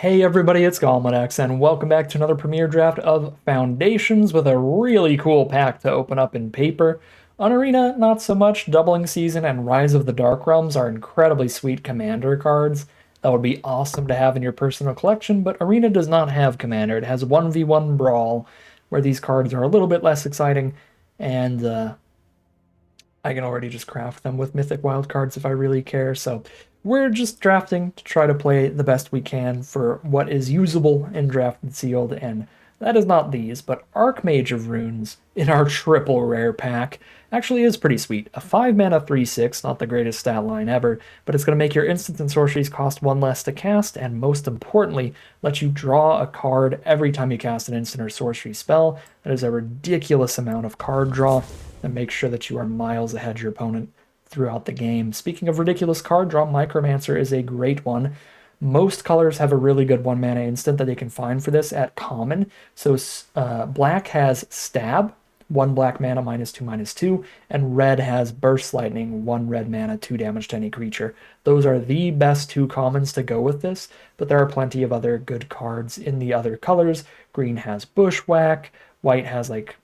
Hey everybody, it's Golmadex, and welcome back to another premiere draft of Foundations with a really cool pack to open up in paper. On Arena, not so much. Doubling Season and Rise of the Dark Realms are incredibly sweet commander cards that would be awesome to have in your personal collection, but Arena does not have commander. It has 1v1 Brawl, where these cards are a little bit less exciting, and I can already just craft them with Mythic Wildcards if I really care, so we're just drafting to try to play the best we can for what is usable in Drafted Sealed, and that is not these, but Archmage of Runes in our triple rare pack actually is pretty sweet. A 5 mana 3/6, not the greatest stat line ever, but it's going to make your instants and sorceries cost 1 less to cast, and most importantly, let you draw a card every time you cast an instant or sorcery spell. That is a ridiculous amount of card draw, and make sure that you are miles ahead of your opponent throughout the game. Speaking of ridiculous card draw, Micromancer is a great one. Most colors have a really good 1 mana instant that they can find for this at common. So black has Stab, 1 black mana -2/-2, and red has Burst Lightning, 1 red mana, 2 damage to any creature. Those are the best 2 commons to go with this, but there are plenty of other good cards in the other colors. Green has Bushwhack, white has like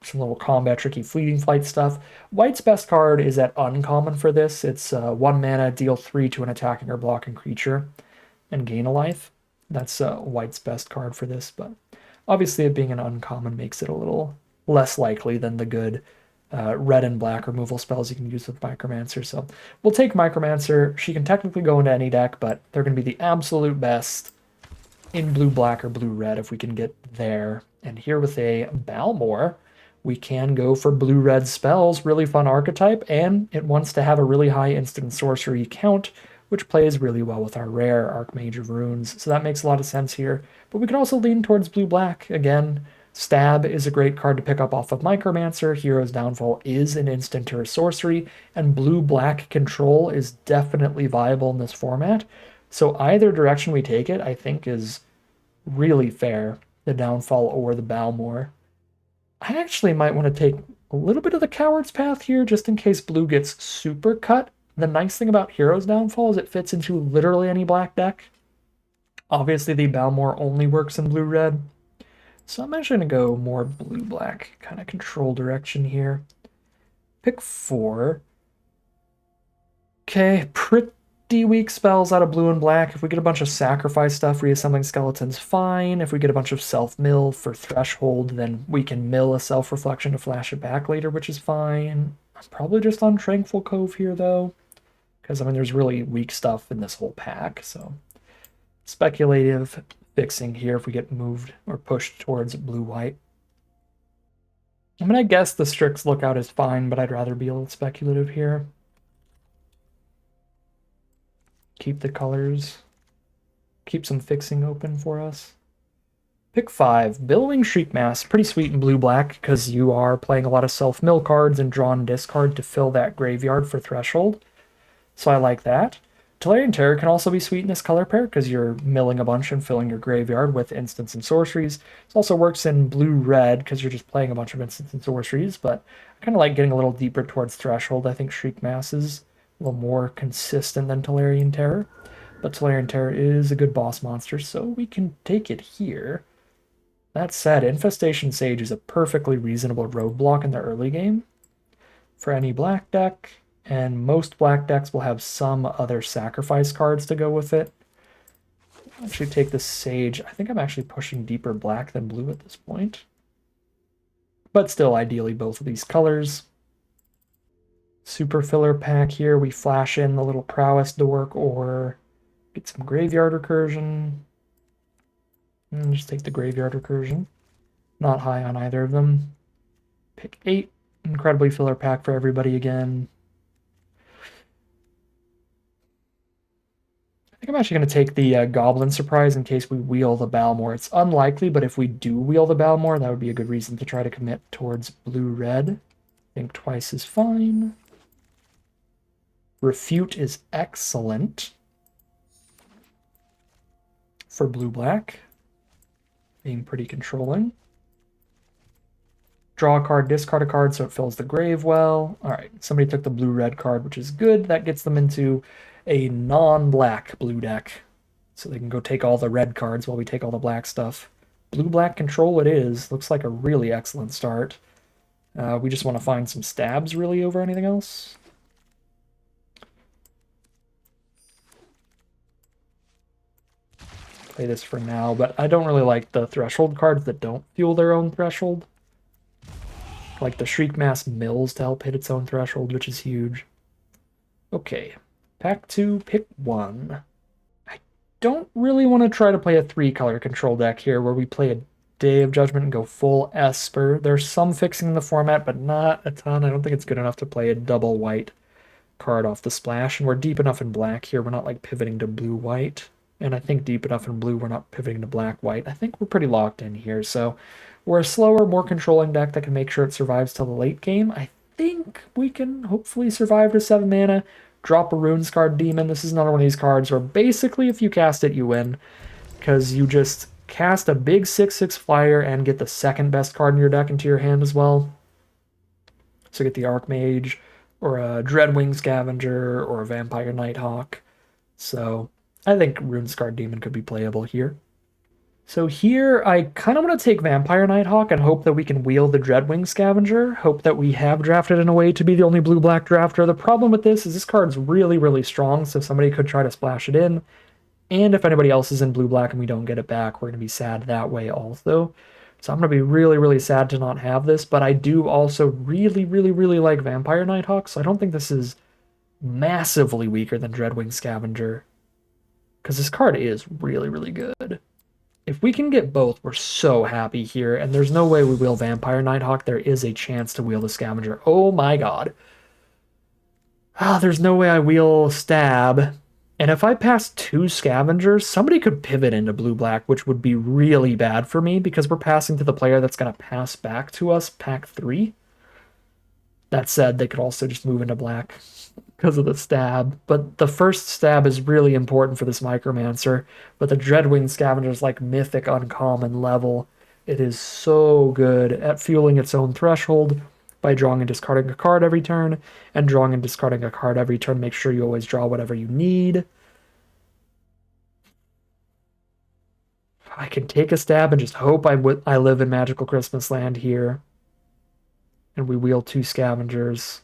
some little combat tricky fleeting flight stuff. White's best card is at uncommon for this. It's 1 mana, deal 3 to an attacking or blocking creature, and gain a life. That's White's best card for this, but obviously it being an uncommon makes it a little less likely than the good red and black removal spells you can use with Micromancer. So we'll take Micromancer. She can technically go into any deck, but they're going to be the absolute best in blue-black or blue-red if we can get there. And here with a Balmor, we can go for blue-red spells, really fun archetype, and it wants to have a really high instant sorcery count, which plays really well with our rare Archmage of Runes, so that makes a lot of sense here. But we can also lean towards blue-black. Again, Stab is a great card to pick up off of Micromancer, Hero's Downfall is an instant or a sorcery, and blue-black control is definitely viable in this format. So either direction we take it, I think, is really fair, the Downfall or the Balmor. I actually might want to take a little bit of the coward's path here, just in case blue gets super cut. The nice thing about Hero's Downfall is it fits into literally any black deck. Obviously, the Balmor only works in blue-red, so I'm actually going to go more blue-black kind of control direction here. Pick 4. Okay, pretty weak spells out of blue and black. If we get a bunch of sacrifice stuff, reassembling skeletons, fine. If we get a bunch of self-mill for threshold, then we can mill a self-reflection to flash it back later, which is fine. I'm probably just on Tranquil Cove here, though, because, I mean, there's really weak stuff in this whole pack, so speculative fixing here if we get moved or pushed towards blue-white. I'm going to guess the Strix Lookout is fine, but I'd rather be a little speculative here. Keep the colors. Keep some fixing open for us. Pick 5. Billowing Shriekmass. Pretty sweet in blue-black because you are playing a lot of self-mill cards and draw and discard to fill that graveyard for threshold. So I like that. Tolarian Terror can also be sweet in this color pair because you're milling a bunch and filling your graveyard with instants and sorceries. It also works in blue-red because you're just playing a bunch of instants and sorceries, but I kind of like getting a little deeper towards threshold. I think Shriekmass is a little more consistent than Tolarian Terror. But Tolarian Terror is a good boss monster, so we can take it here. That said, Infestation Sage is a perfectly reasonable roadblock in the early game for any black deck, and most black decks will have some other sacrifice cards to go with it. I'll actually take the Sage. I think I'm actually pushing deeper black than blue at this point. But still, ideally, both of these colors. Super filler pack here. We flash in the little prowess dork or get some graveyard recursion. And just take the graveyard recursion. Not high on either of them. Pick 8. Incredibly filler pack for everybody again. I think I'm actually going to take the Goblin Surprise in case we wheel the Balmor. It's unlikely, but if we do wheel the Balmor, that would be a good reason to try to commit towards blue-red. Think twice is fine. Refute is excellent for blue-black, being pretty controlling. Draw a card, discard a card, so it fills the grave well. All right, somebody took the blue-red card, which is good. That gets them into a non-black blue deck. So they can go take all the red cards while we take all the black stuff. Blue-black control it is. Looks like a really excellent start. We just want to find some stabs really over anything else. Play this for now, but I don't really like the threshold cards that don't fuel their own threshold. Like the Shriek Mass mills to help hit its own threshold, which is huge. Okay, pack 2, pick 1. I don't really want to try to play a 3-color control deck here where we play a Day of Judgment and go full Esper. There's some fixing in the format, but not a ton. I don't think it's good enough to play a double white card off the splash, and we're deep enough in black here. We're not like pivoting to blue-white, and I think deep enough in blue we're not pivoting to black-white. I think we're pretty locked in here, so we're a slower, more controlling deck that can make sure it survives till the late game. I think we can hopefully survive to 7 mana, drop a Runescarred Demon. This is another one of these cards where basically if you cast it, you win, because you just cast a big 6/6 flyer and get the second best card in your deck into your hand as well. So get the Archmage, or a Dreadwing Scavenger, or a Vampire Nighthawk. So I think Runescarred Demon could be playable here. So here, I kind of want to take Vampire Nighthawk and hope that we can wheel the Dreadwing Scavenger. Hope that we have drafted in a way to be the only blue-black drafter. The problem with this is this card's really, really strong, so somebody could try to splash it in. And if anybody else is in blue-black and we don't get it back, we're going to be sad that way also. So I'm going to be really, really sad to not have this, but I do also really, really, really like Vampire Nighthawk, so I don't think this is massively weaker than Dreadwing Scavenger. Because this card is really, really good. If we can get both, we're so happy here, and there's no way we wheel Vampire Nighthawk. There is a chance to wheel the Scavenger. Oh my god. There's no way I wheel Stab. And if I pass 2 Scavengers, somebody could pivot into blue-black, which would be really bad for me, because we're passing to the player that's going to pass back to us, pack 3. That said, they could also just move into black because of the stab. But the first stab is really important for this Micromancer. But the Dreadwing Scavenger is like mythic uncommon level. It is so good at fueling its own threshold by drawing and discarding a card every turn, and drawing and discarding a card every turn. Make sure you always draw whatever you need. I can take a stab and just hope I live in Magical Christmas Land here. And we wheel 2 Scavengers.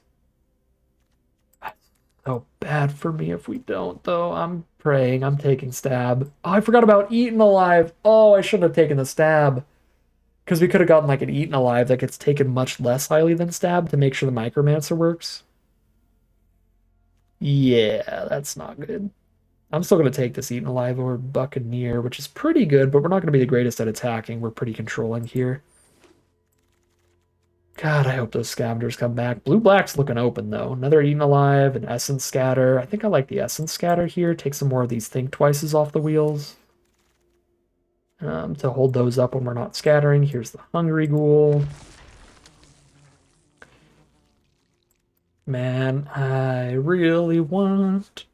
So bad for me if we don't, though. I'm praying. I'm taking stab. Oh, I forgot about Eaten Alive. Oh, I shouldn't have taken the stab. Because we could have gotten like an Eaten Alive that gets taken much less highly than stab to make sure the Micromancer works. Yeah, that's not good. I'm still going to take this Eaten Alive over Buccaneer, which is pretty good, but we're not going to be the greatest at attacking. We're pretty controlling here. God, I hope those Scavengers come back. Blue-black's looking open, though. Another Eaten Alive, an Essence Scatter. I think I like the Essence Scatter here. Take some more of these Think Twices off the wheels. To hold those up when we're not scattering. Here's the Hungry Ghoul. Man, I really want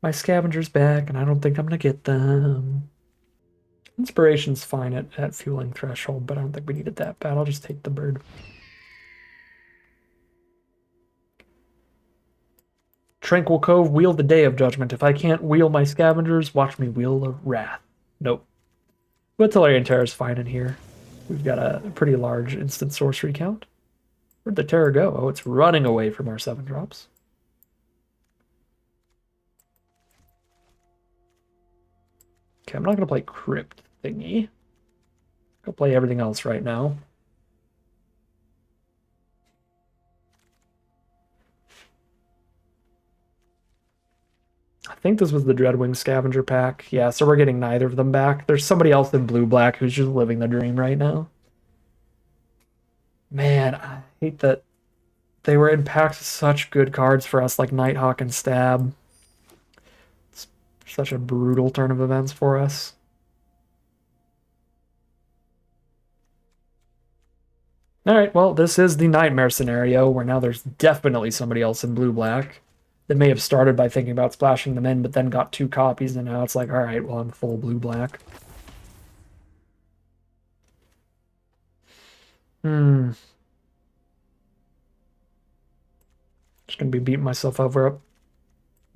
my Scavengers back, and I don't think I'm going to get them. Inspiration's fine at fueling threshold, but I don't think we need it that bad. I'll just take the bird. Tranquil Cove, wheel the Day of Judgment. If I can't wheel my Scavengers, watch me wheel the Wrath. Nope. But Tellurian Terror is fine in here. We've got a pretty large instant sorcery count. Where'd the Terror go? Oh, it's running away from our 7 drops. Okay, I'm not going to play Crypt thingy. Go play everything else right now. I think this was the Dreadwing Scavenger pack. Yeah, so we're getting neither of them back. There's somebody else in blue-black who's just living the dream right now. Man, I hate that they were in packs such good cards for us, like Nighthawk and Stab. It's such a brutal turn of events for us. All right, well, this is the nightmare scenario where now there's definitely somebody else in blue-black that may have started by thinking about splashing them in, but then got 2 copies, and now it's like, all right, well, I'm full blue-black. Just gonna be beating myself over up.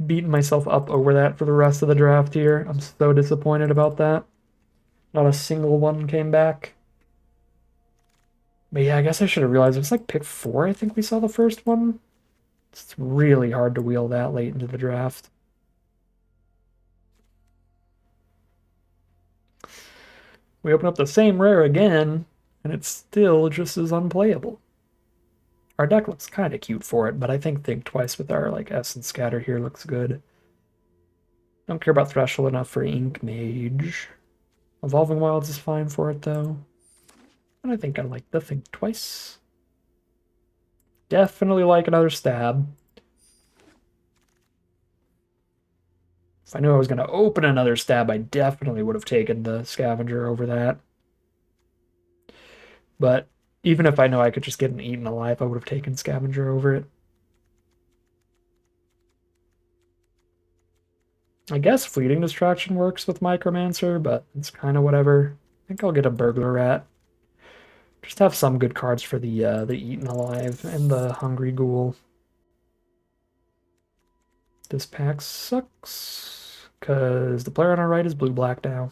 beating myself up over that for the rest of the draft here. I'm so disappointed about that. Not a single one came back. But yeah, I guess I should have realized it was like pick 4, I think we saw the first one. It's really hard to wheel that late into the draft. We open up the same rare again, and it's still just as unplayable. Our deck looks kind of cute for it, but I think Twice with our like Essence Scatter here looks good. Don't care about Threshold enough for Ink Mage. Evolving Wilds is fine for it though. And I think I like the Think Twice. Definitely like another Stab. If I knew I was going to open another Stab, I definitely would have taken the Scavenger over that. But even if I know I could just get an Eaten Alive, I would have taken Scavenger over it. I guess Fleeting Distraction works with Micromancer, but it's kind of whatever. I think I'll get a Burglar Rat. Just have some good cards for the Eaten Alive and the Hungry Ghoul. This pack sucks, because the player on our right is blue-black now.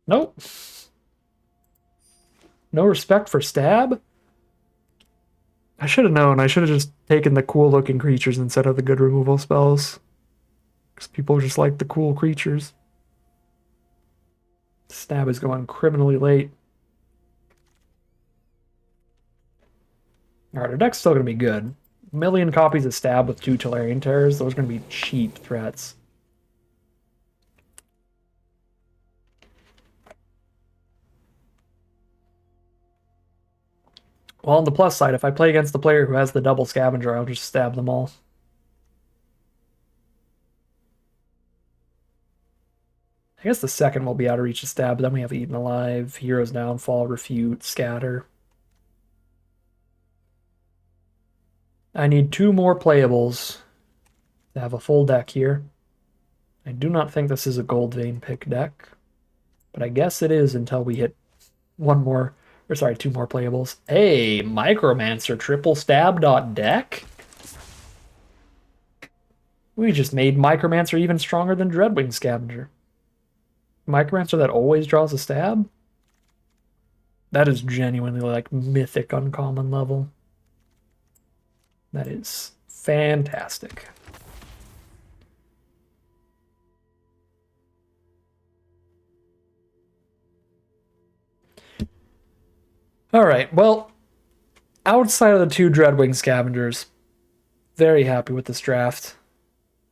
Nope. No respect for Stab? I should have known. I should have just taken the cool-looking creatures instead of the good removal spells. Because people just like the cool creatures. Stab is going criminally late. Alright, our deck's still going to be good. A million copies of Stab with 2 Tolarian Terrors. Those are going to be cheap threats. Well, on the plus side, if I play against the player who has the double Scavenger, I'll just stab them all. I guess the second will be out of reach of Stab, but then we have Eaten Alive, Hero's Downfall, Refute, Scatter. I need 2 more playables to have a full deck here. I do not think this is a Gold Vein pick deck, but I guess it is until we hit 2 more playables. Hey, Micromancer triple stab deck. We just made Micromancer even stronger than Dreadwing Scavenger. Micromancer that always draws a stab? That is genuinely like mythic uncommon level. That is fantastic. All right, well, outside of the 2 Dreadwing Scavengers, very happy with this draft.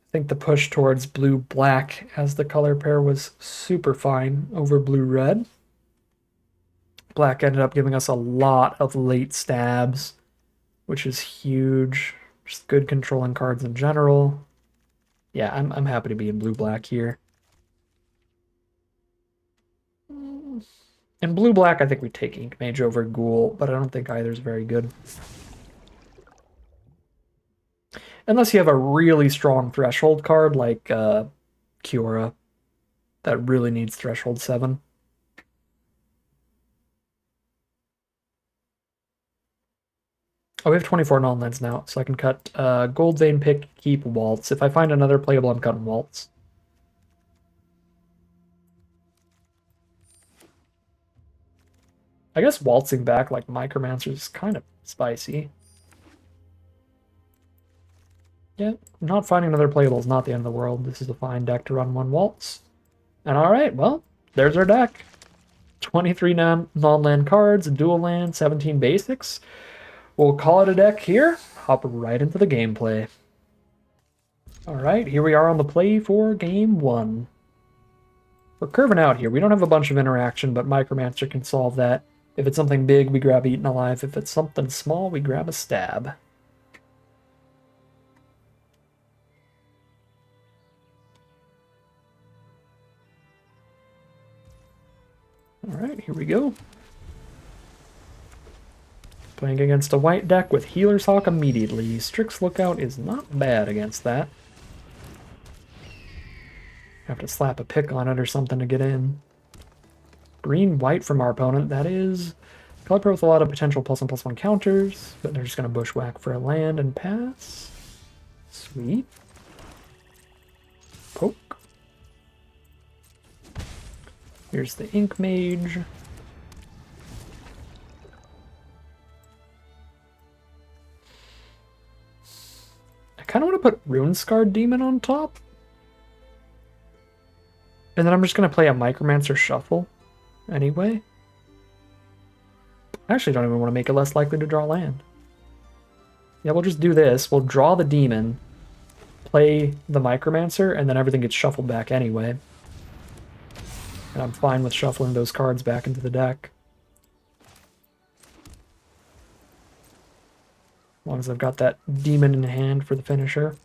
I think the push towards blue-black as the color pair was super fine over blue-red. Black ended up giving us a lot of late stabs, which is huge. Just good controlling cards in general. Yeah, I'm happy to be in blue-black here. In blue-black, I think we take Ink Mage over Ghoul, but I don't think either is very good. Unless you have a really strong Threshold card like Kiora that really needs Threshold 7. Oh, we have 24 non-lands now, so I can cut Gold Vein, Pick, Keep, Waltz. If I find another playable, I'm cutting Waltz. I guess waltzing back like Micromancer is kind of spicy. Yeah, not finding another playable is not the end of the world. This is a fine deck to run 1 Waltz. And alright, well, there's our deck. 23 non-land cards, dual land, 17 basics. We'll call it a deck here. Hop right into the gameplay. Alright, here we are on the play for game 1. We're curving out here. We don't have a bunch of interaction, but Micromancer can solve that. If it's something big, we grab Eaten Alive. If it's something small, we grab a Stab. Alright, here we go. Playing against a white deck with Healer's Hawk immediately. Strix Lookout is not bad against that. Have to slap a pick on it or something to get in. green, white from our opponent. That is color pair with a lot of potential +1/+1 counters, but they're just going to bushwhack for a land and pass. Sweet. Poke. Here's the Ink Mage. I kind of want to put Rune-Scarred Demon on top. And then I'm just going to play a Micromancer Shuffle anyway. I actually don't even want to make it less likely to draw land. Yeah, we'll just do this. We'll draw the Demon, play the Micromancer, and then everything gets shuffled back anyway. And I'm fine with shuffling those cards back into the deck. As long as I've got that Demon in hand for the finisher.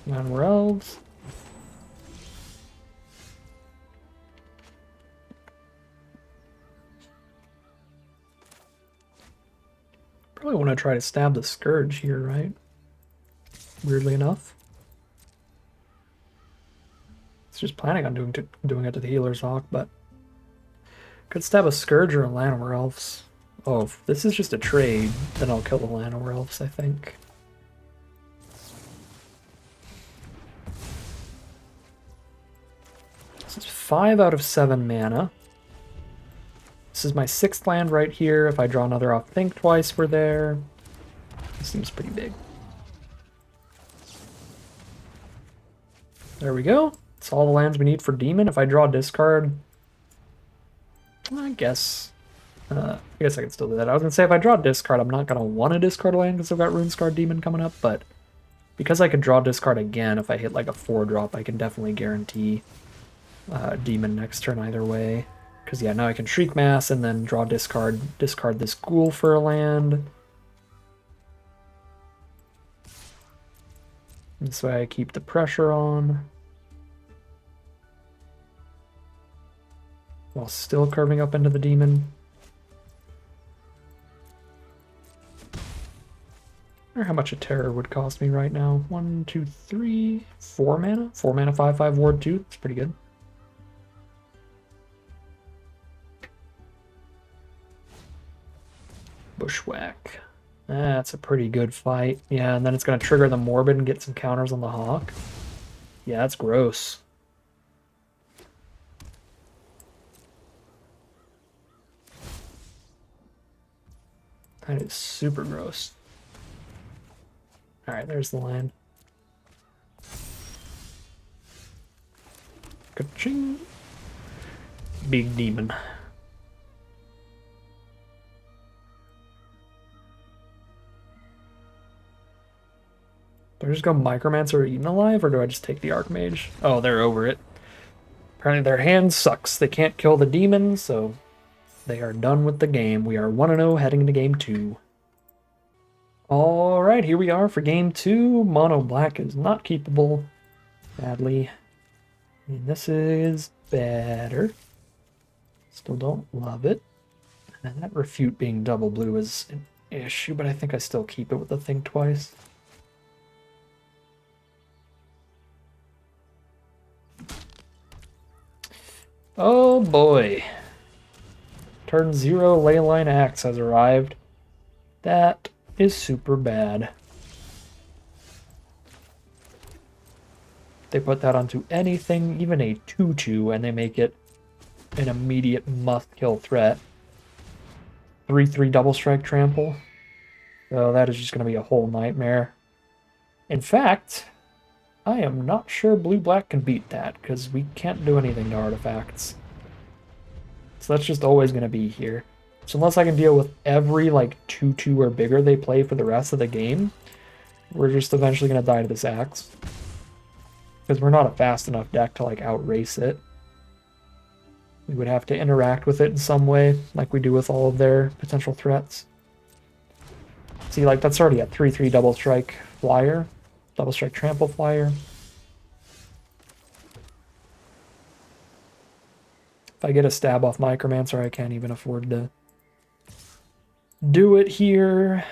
None more elves. Probably want to try to stab the Scourge here, right? Weirdly enough. It's just planning on doing it to the Healer's Hawk, but could stab a Scourge or a Llanowar Elves. Oh, if this is just a trade, then I'll kill the Llanowar Elves, I think. This is 5 out of 7 mana. This is my 6th land right here. If I draw another off Think Twice, we're there. This seems pretty big. There we go. That's all the lands we need for Demon. If I draw discard, I guess I can still do that. I was going to say, if I draw discard, I'm not going to want to discard a land because I've got Rune-Scarred Demon coming up, but because I could draw discard again if I hit like a 4-drop, I can definitely guarantee Demon next turn either way. Because yeah, now I can Shriek Mass and then draw discard this Ghoul for a land. This way I keep the pressure on, while still curving up into the Demon. I wonder how much a Terror would cost me right now. 1, 2, 3, 4 mana? 4 mana, 5/5 Ward 2. That's pretty good. Bushwhack. That's a pretty good fight. Yeah, and then it's going to trigger the Morbid and get some counters on the Hawk. Yeah, that's gross. That is super gross. Alright, there's the land. Ka-ching. Big Demon. Do I just go Micromancer or Eaten Alive, or do I just take the Archmage? Oh, they're over it. Apparently their hand sucks. They can't kill the Demon, so they are done with the game. We are 1-0 heading into game 2. Alright, here we are for game 2. Mono Black is not keepable. Badly. And this is better. Still don't love it. And that Refute being double blue is an issue, but I think I still keep it with the Think Twice. Oh boy. Turn 0 Leyline Axe has arrived. That is super bad. They put that onto anything, even a 2/2, and they make it an immediate must-kill threat. 3/3 double strike trample. So that is just going to be a whole nightmare. In fact, I am not sure blue-black can beat that, because we can't do anything to artifacts. So that's just always going to be here. So unless I can deal with every, like, 2/2 or bigger they play for the rest of the game, we're just eventually going to die to this axe. Because we're not a fast enough deck to, like, outrace it. We would have to interact with it in some way, like we do with all of their potential threats. See, like, that's already a 3/3 double strike flyer. Double strike trample flyer. If I get a stab off Micromancer, I can't even afford to do it here.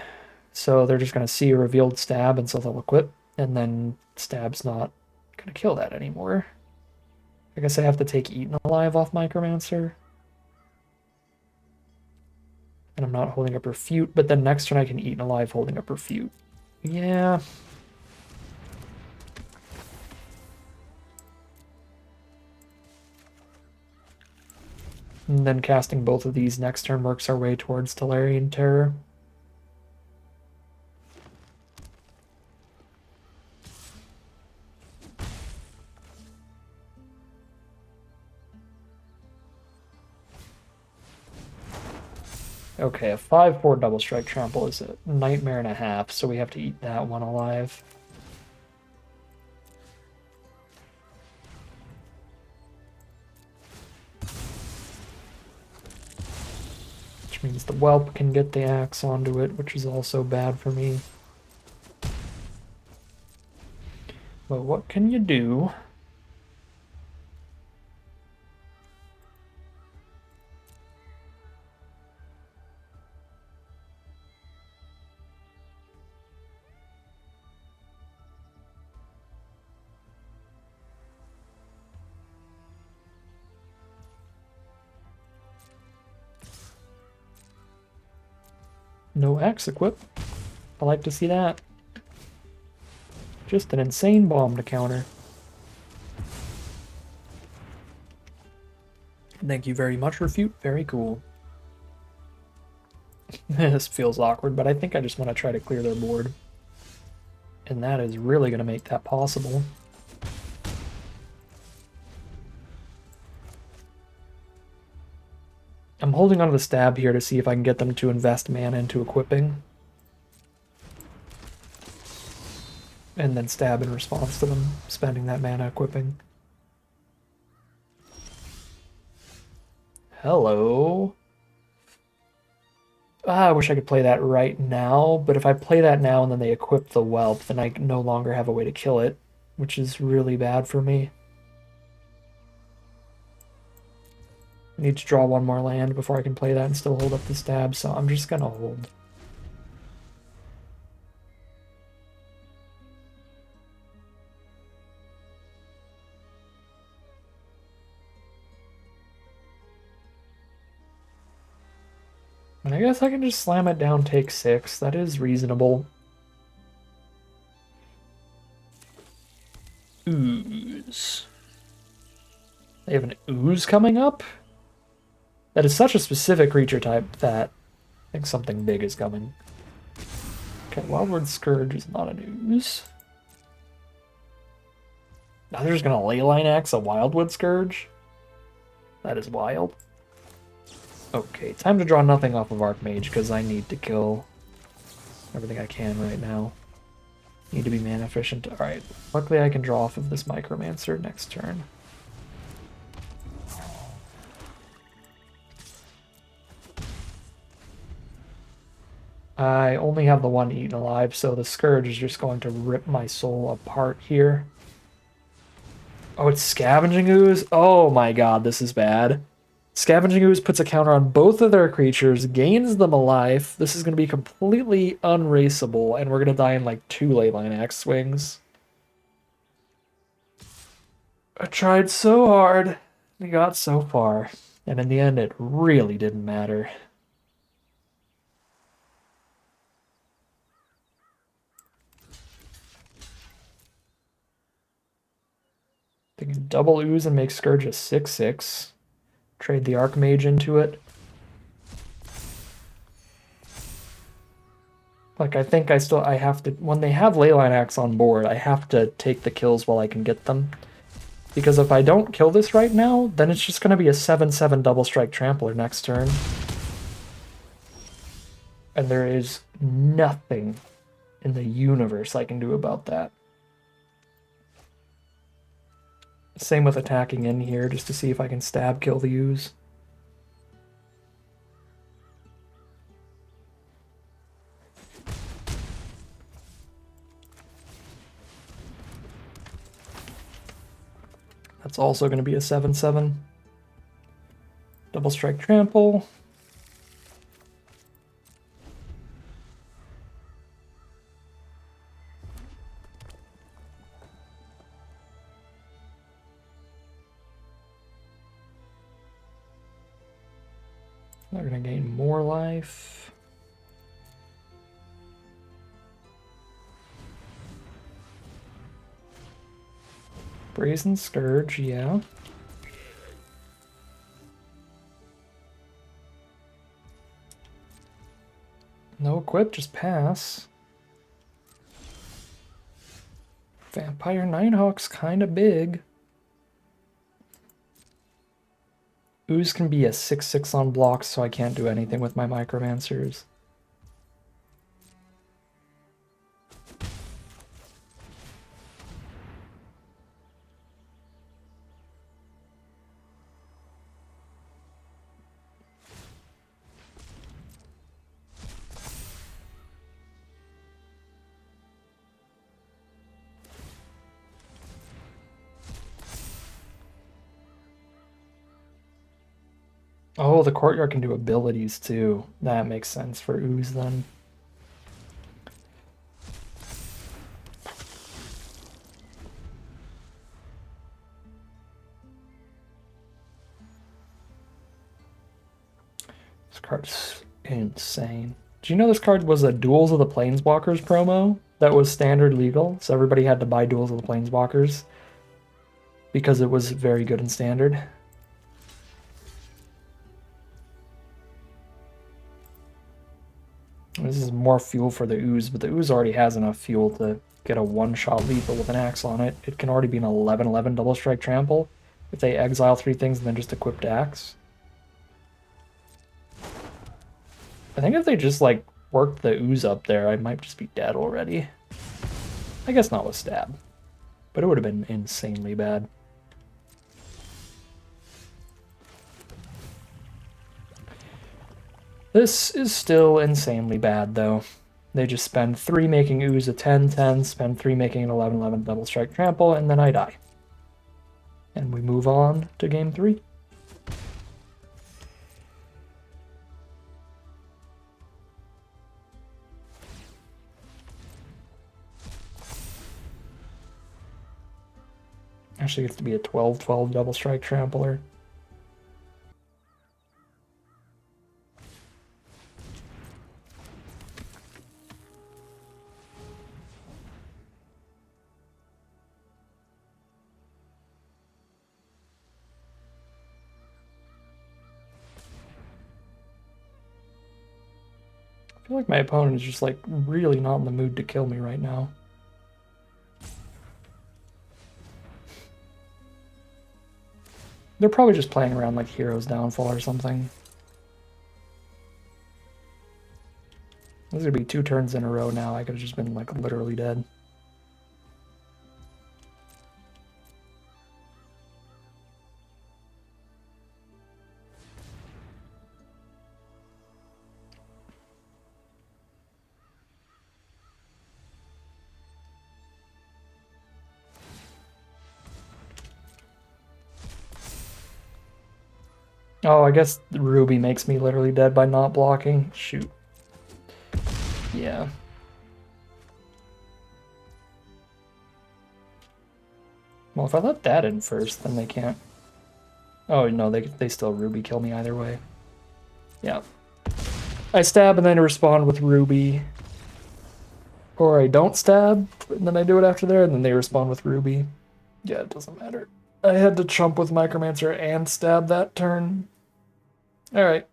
So they're just going to see a revealed stab, and so they'll equip, and then stab's not going to kill that anymore. I guess I have to take Eaten Alive off Micromancer. And I'm not holding up Refute, but then next turn I can Eaten Alive holding up Refute. Yeah. And then casting both of these next turn works our way towards Tolarian Terror. Okay, a 5/4 double strike trample is a nightmare and a half, so we have to eat that one alive. Which means the whelp can get the axe onto it, which is also bad for me. But what can you do? No axe equip. I like to see that. Just an insane bomb to counter. Thank you very much, Refute. Very cool. This feels awkward, but I think I just want to try to clear their board. And that is really going to make that possible. I'm holding onto the stab here to see if I can get them to invest mana into equipping. And then stab in response to them spending that mana equipping. Hello. I wish I could play that right now, but if I play that now and then they equip the whelp, then I no longer have a way to kill it, which is really bad for me. I need to draw one more land before I can play that and still hold up the stab, so I'm just gonna hold. And I guess I can just slam it down, take 6. That is reasonable. Ooze. They have an ooze coming up? That is such a specific creature type that I think something big is coming. Okay, Wildwood Scourge is not an ooze. Now they're just gonna Leyline Axe a Wildwood Scourge? That is wild. Okay, time to draw nothing off of Archmage because I need to kill everything I can right now. Need to be mana efficient. Alright, luckily I can draw off of this Micromancer next turn. I only have the one Eaten Alive, so the Scourge is just going to rip my soul apart here. Oh, it's Scavenging Ooze? Oh my god, this is bad. Scavenging Ooze puts a counter on both of their creatures, gains them a life. This is going to be completely unraceable, and we're going to die in like 2 Leyline Axe swings. I tried so hard. We got so far. And in the end, it really didn't matter. They can double Ooze and make Scourge a 6/6. Trade the Archmage into it. Like, I think I have to, when they have Leyline Axe on board, I have to take the kills while I can get them. Because if I don't kill this right now, then it's just going to be a 7/7 double strike trampler next turn. And there is nothing in the universe I can do about that. Same with attacking in here, just to see if I can stab kill the ooze. That's also going to be a 7/7. Double strike trample. They're going to gain more life. Brazen Scourge, yeah. No equip, just pass. Vampire Nighthawk's kind of big. Ooze can be a 6/6 on blocks, so I can't do anything with my Micromancers. Oh, the courtyard can do abilities too. That makes sense for Ooze then. This card's insane. Do you know this card was a Duels of the Planeswalkers promo that was standard legal? So everybody had to buy Duels of the Planeswalkers because it was very good in standard. This is more fuel for the Ooze, but the Ooze already has enough fuel to get a one-shot lethal with an axe on it. It can already be an 11/11 double strike trample if they exile 3 things and then just equip axe. I think if they just like worked the Ooze up there, I might just be dead already. I guess not with stab, but it would have been insanely bad. This is still insanely bad, though. They just spend 3 making Ooze a 10/10, spend 3 making an 11/11 double strike trample, and then I die. And we move on to game 3. Actually gets to be a 12/12 double strike trampler. I feel like my opponent is just like really not in the mood to kill me right now. They're probably just playing around like Hero's Downfall or something. This is gonna be 2 turns in a row now. I could have just been like literally dead. Oh, I guess Ruby makes me literally dead by not blocking. Shoot. Yeah. Well, if I let that in first, then they can't. Oh, no, they still Ruby kill me either way. Yeah. I stab and then I respond with Ruby. Or I don't stab, and then I do it after there, and then they respond with Ruby. Yeah, it doesn't matter. I had to chump with Micromancer and stab that turn. Alright.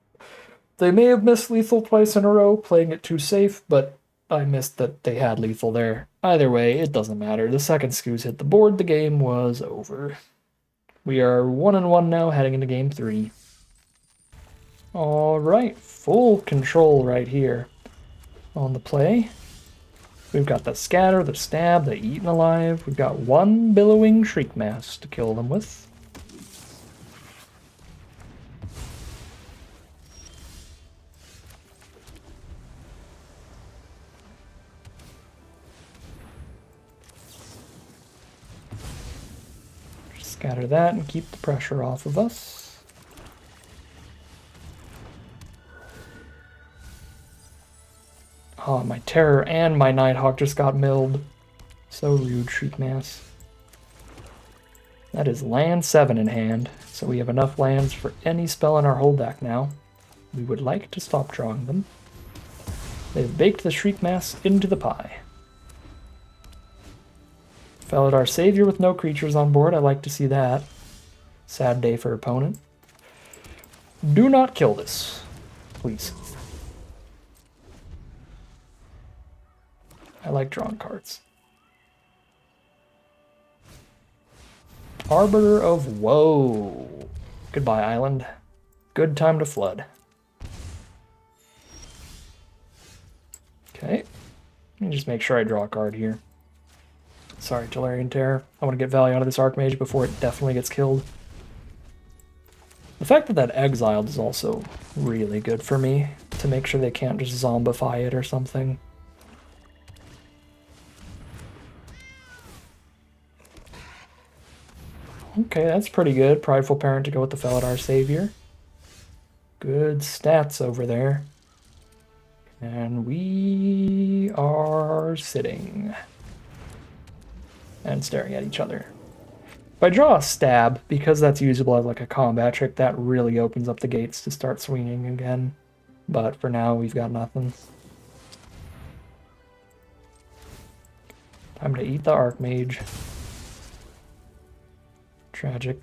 They may have missed lethal twice in a row, playing it too safe, but I missed that they had lethal there. Either way, it doesn't matter. The second Scoos hit the board, the game was over. We are 1-1 now, heading into game 3. Alright, full control right here on the play. We've got the Scatter, the Stab, the Eaten Alive. We've got 1 Billowing Shriek Mass to kill them with. Scatter that and keep the pressure off of us. Oh, my Terror and my Nighthawk just got milled. So rude, Shriek Mass. That is land 7 in hand, so we have enough lands for any spell in our whole deck now. We would like to stop drawing them. They've baked the Shriek Mass into the pie. Felidar Savior with no creatures on board. I like to see that. Sad day for opponent. Do not kill this, please. I like drawing cards. Arbiter of Woe. Goodbye, island. Good time to flood. Okay. Let me just make sure I draw a card here. Sorry, Tolarian Terror. I want to get value out of this Archmage before it definitely gets killed. The fact that that exiled is also really good for me, to make sure they can't just zombify it or something. Okay, that's pretty good. Prideful Parent to go with the Felidar Savior. Good stats over there. And we are sitting and staring at each other. If I draw a stab, because that's usable as like a combat trick, that really opens up the gates to start swinging again. But for now, we've got nothing. Time to eat the Archmage. Tragic.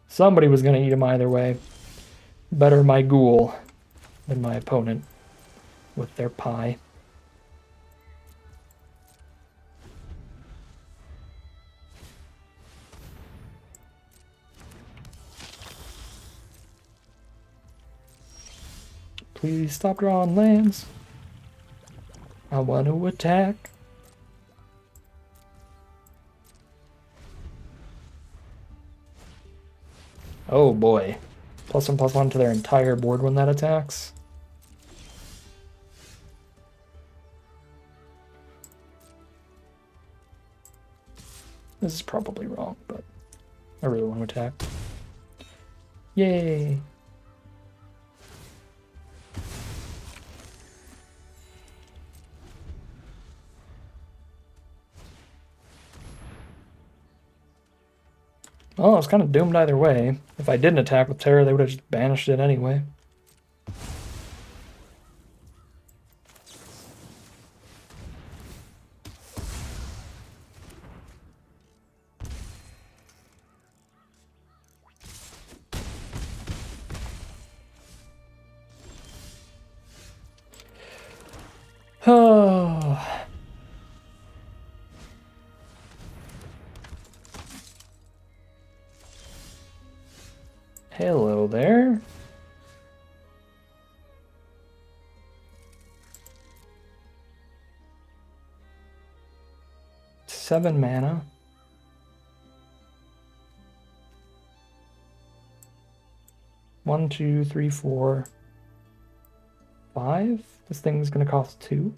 Somebody was going to eat him either way. Better my ghoul than my opponent with their pie. Please stop drawing lands. I want to attack. Oh boy. +1/+1 to their entire board when that attacks. This is probably wrong, but I really want to attack. Yay! Well, I was kind of doomed either way. If I didn't attack with Terror, they would have just banished it anyway. Oh. Hello there. Seven mana. One, two, three, four, 5. This thing's gonna cost 2.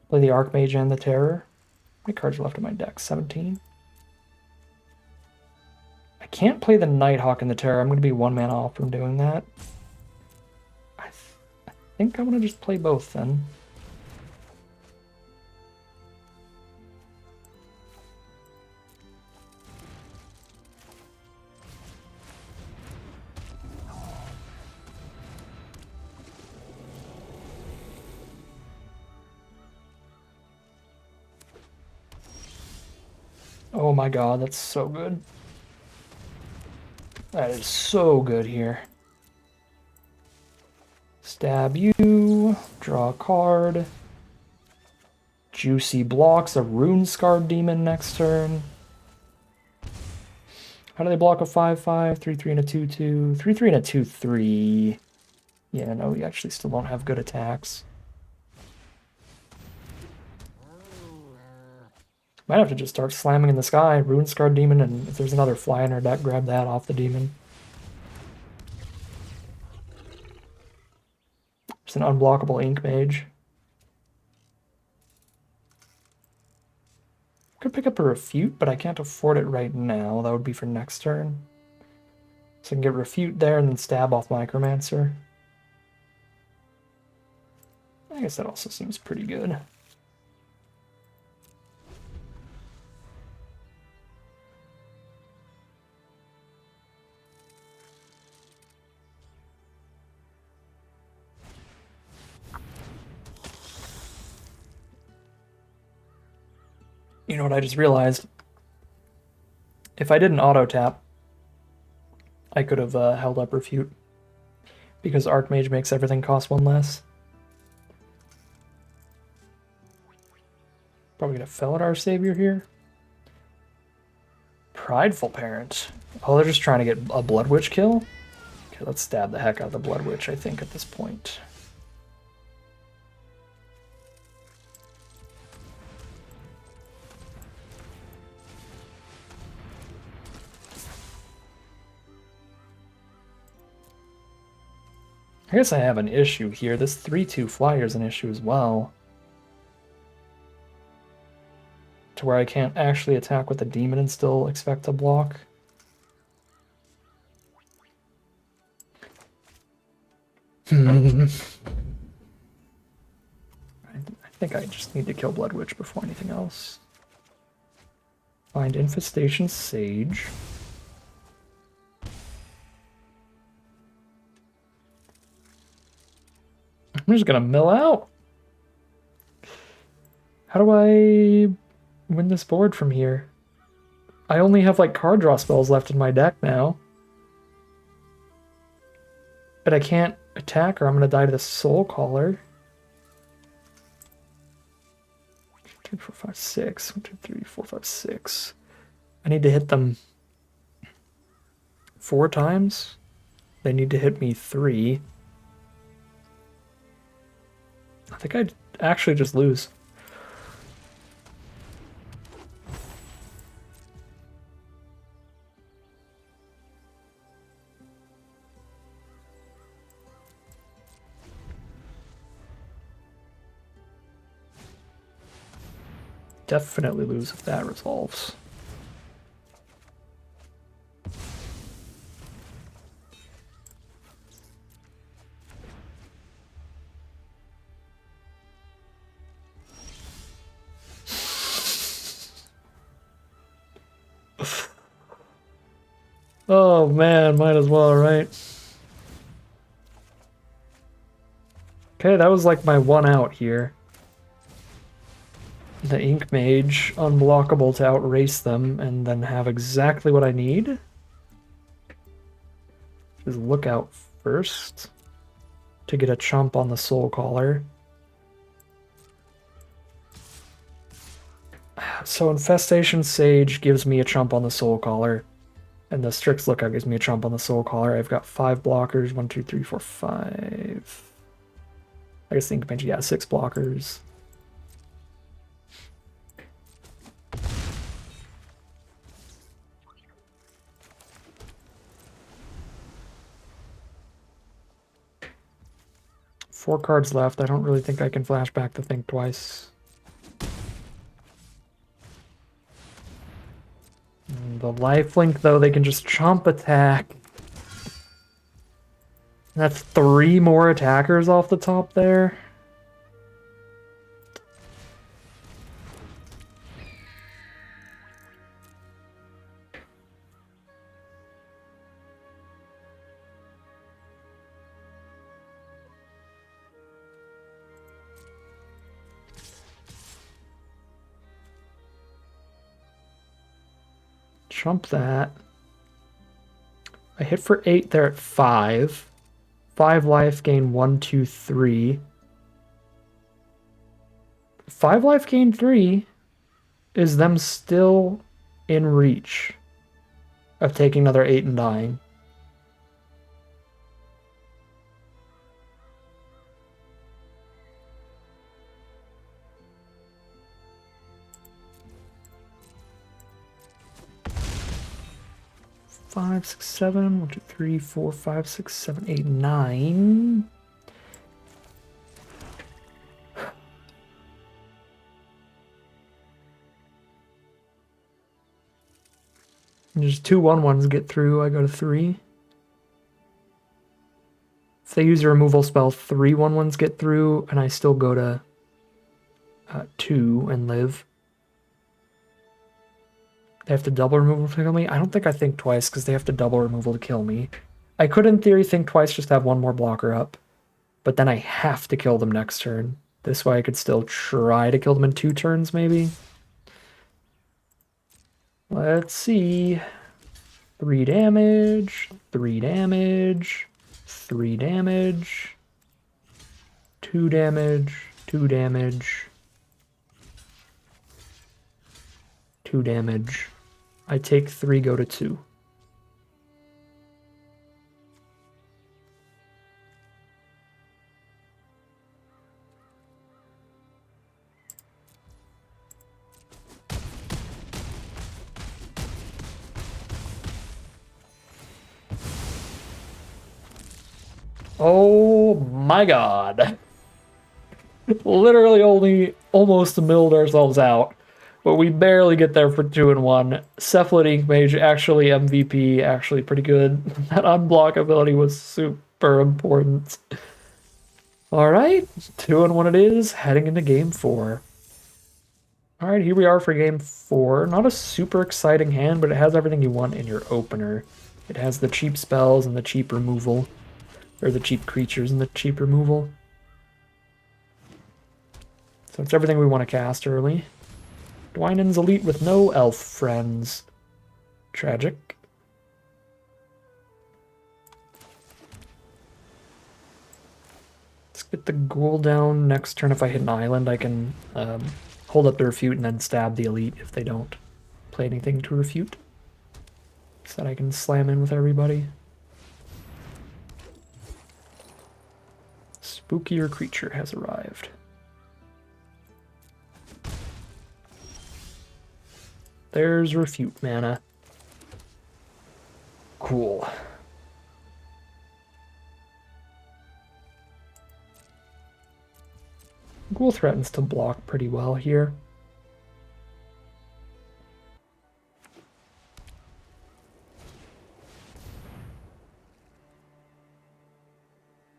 Play the Archmage and the Terror. How many cards are left in my deck? 17. I can't play the Nighthawk and the Terror. I'm going to be 1 mana off from doing that. I think I'm going to just play both then. Oh my god, that's so good. That is so good here. Stab you, draw a card. Juicy blocks a Rune-Scarred Demon next turn. How do they block a 5/5, 3/3, and a 2/2? 3/3 and a 2/3. Yeah, no, we actually still don't have good attacks. Might have to just start slamming in the sky, Rune-Scarred Demon, and if there's another fly in our deck, grab that off the demon. There's an unblockable Ink Mage. could pick up a Refute, but I can't afford it right now. That would be for next turn. So I can get Refute there and then stab off Micromancer. I guess that also seems pretty good. You know what I just realized? If I didn't auto tap, I could have held up Refute. Because Archmage makes everything cost one less. Probably gonna Felidar Savior here. Prideful Parent. Oh, they're just trying to get a Blood Witch kill? Okay, let's stab the heck out of the Blood Witch, I think, at this point. I guess I have an issue here. This 3/2 flyer is an issue as well. To where I can't actually attack with the demon and still expect to block. I think I just need to kill Blood Witch before anything else. Find Infestation Sage. I'm just gonna mill out. How do I win this board from here? I only have like card draw spells left in my deck now. But I can't attack or I'm gonna die to the Soul Caller. 1, 2, 3, 4, 5, 6. 1, 2, 3, 4, 5, 6. I need to hit them 4 times. They need to hit me 3. I think I'd actually just lose. Definitely lose if that resolves. Oh man, might as well, right? Okay, that was like my one out here. The Ink Mage, unblockable to outrace them, and then have exactly what I need. Just look out first to get a chump on the Soul Caller. So Infestation Sage gives me a chump on the Soul Caller, and the Strix Lookout gives me a chump on the Soul Caller. I've got 5 blockers. 1, 2, 3, 4, 5. I guess the Ink Mage, yeah, 6 blockers. Four cards left. I don't really think I can flash back to think twice. The lifelink, though, they can just chomp attack. That's 3 more attackers off the top there. Chump that. I hit for 8 there at 5. 5 life gain 1, 2, 3. 5 life gain 3 is them still in reach of taking another 8 and dying. Five, 6, 7. 1, 2, 3, 4, 5, 6, 7, 8, 9. There's 2/1/1s get through, I go to 3. If they use a removal spell, 3/1/1s get through, and I still go to 2 and live. They have to double removal to kill me? I don't think I think twice, because they have to double removal to kill me. I could, in theory, think twice, just have one more blocker up. But then I have to kill them next turn. This way I could still try to kill them in 2 turns, maybe. Let's see. 3 damage, 3 damage, 3 damage, 2 damage, 2 damage, 2 damage. I take 3, go to 2. Oh my god. Literally only almost milled ourselves out, but we barely get there for 2-1. Cephalid Ink Mage, actually MVP, actually pretty good. That unblock ability was super important. Alright, 2-1 it is, heading into game 4. Alright, here we are for game 4. Not a super exciting hand, but it has everything you want in your opener. It has the cheap spells and the cheap removal. Or the cheap creatures and the cheap removal. So it's everything we want to cast early. Dwynen's Elite with no elf friends. Tragic. Let's get the ghoul down. Next turn, if I hit an island, I can hold up the refute and then stab the Elite if they don't play anything to refute. So that I can slam in with everybody. Spookier creature has arrived. There's refute mana. Cool. Ghoul threatens to block pretty well here.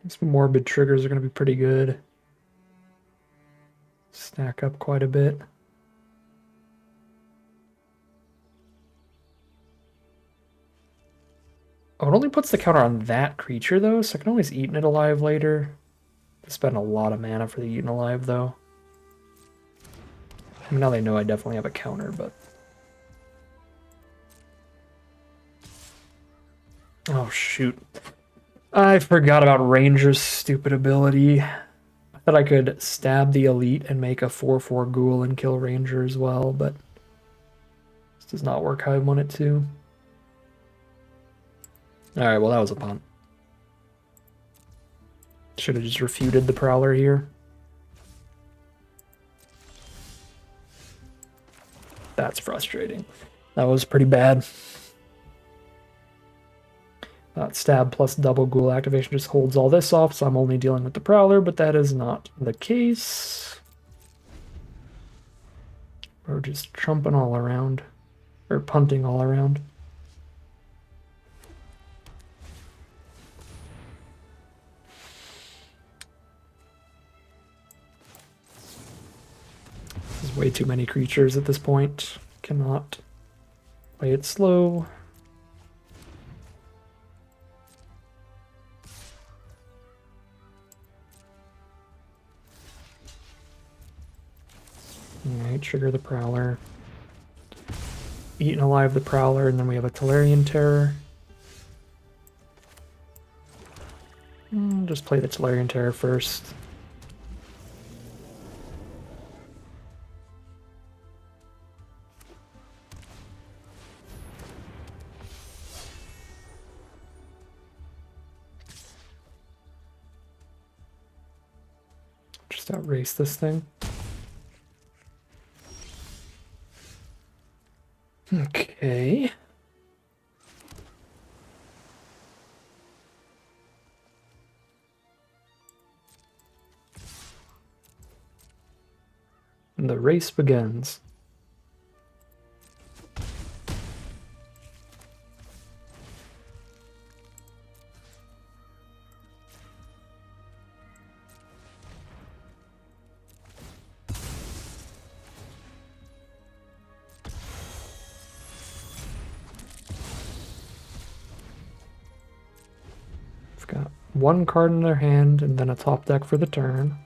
Some morbid triggers are going to be pretty good. Stack up quite a bit. Oh, it only puts the counter on that creature, though, so I can always Eaten It Alive later. I spend a lot of mana for the Eaten Alive, though. I mean, now they know I definitely have a counter, but... Oh, shoot. I forgot about Ranger's stupid ability. I thought I could stab the Elite and make a 4/4 Ghoul and kill Ranger as well, but this does not work how I want it to. Alright, well that was a punt. Should have just refuted the Prowler here. That's frustrating. That was pretty bad. Stab plus double Ghoul activation just holds all this off, so I'm only dealing with the Prowler, but that is not the case. We're just trumping all around. Or punting all around. This is way too many creatures at this point. Cannot play it slow. Alright, trigger the Prowler. Eaten Alive the Prowler, and then we have a Tolarian Terror. Just play the Tolarian Terror first. Just outrace this thing. Okay. And the race begins. one card in their hand and then a top deck for the turn.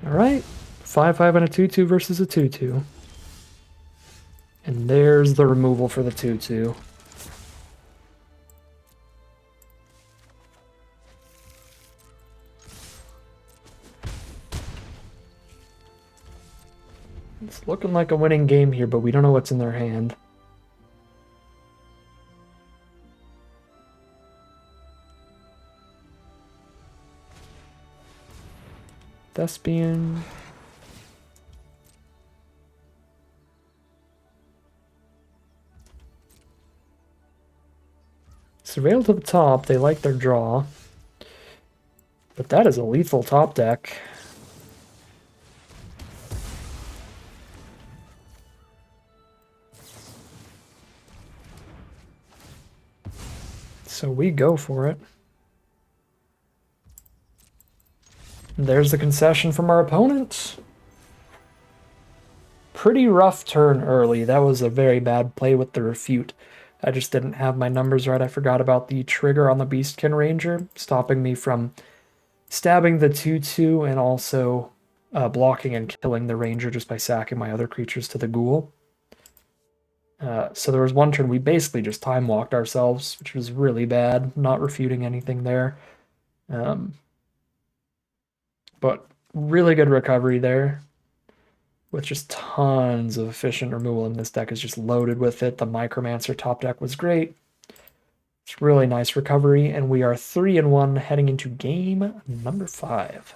Alright, 5/5 and a 2/2 versus a 2/2. And there's the removal for the 2/2. It's looking like a winning game here, but we don't know what's in their hand. Thespian. Surveil to the top, they like their draw. But that is a lethal top deck. So we go for it. And there's the concession from our opponent. Pretty rough turn early. That was a very bad play with the refute. I just didn't have my numbers right. I forgot about the trigger on the Beastkin Ranger, stopping me from stabbing the 2/2 and also blocking and killing the Ranger just by sacking my other creatures to the Ghoul. So there was one turn we basically just time walked ourselves, which was really bad, not refuting anything there. But really good recovery there, with just tons of efficient removal, and this deck is just loaded with it. The Micromancer top deck was great. It's really nice recovery, and we are 3-1 heading into game number 5.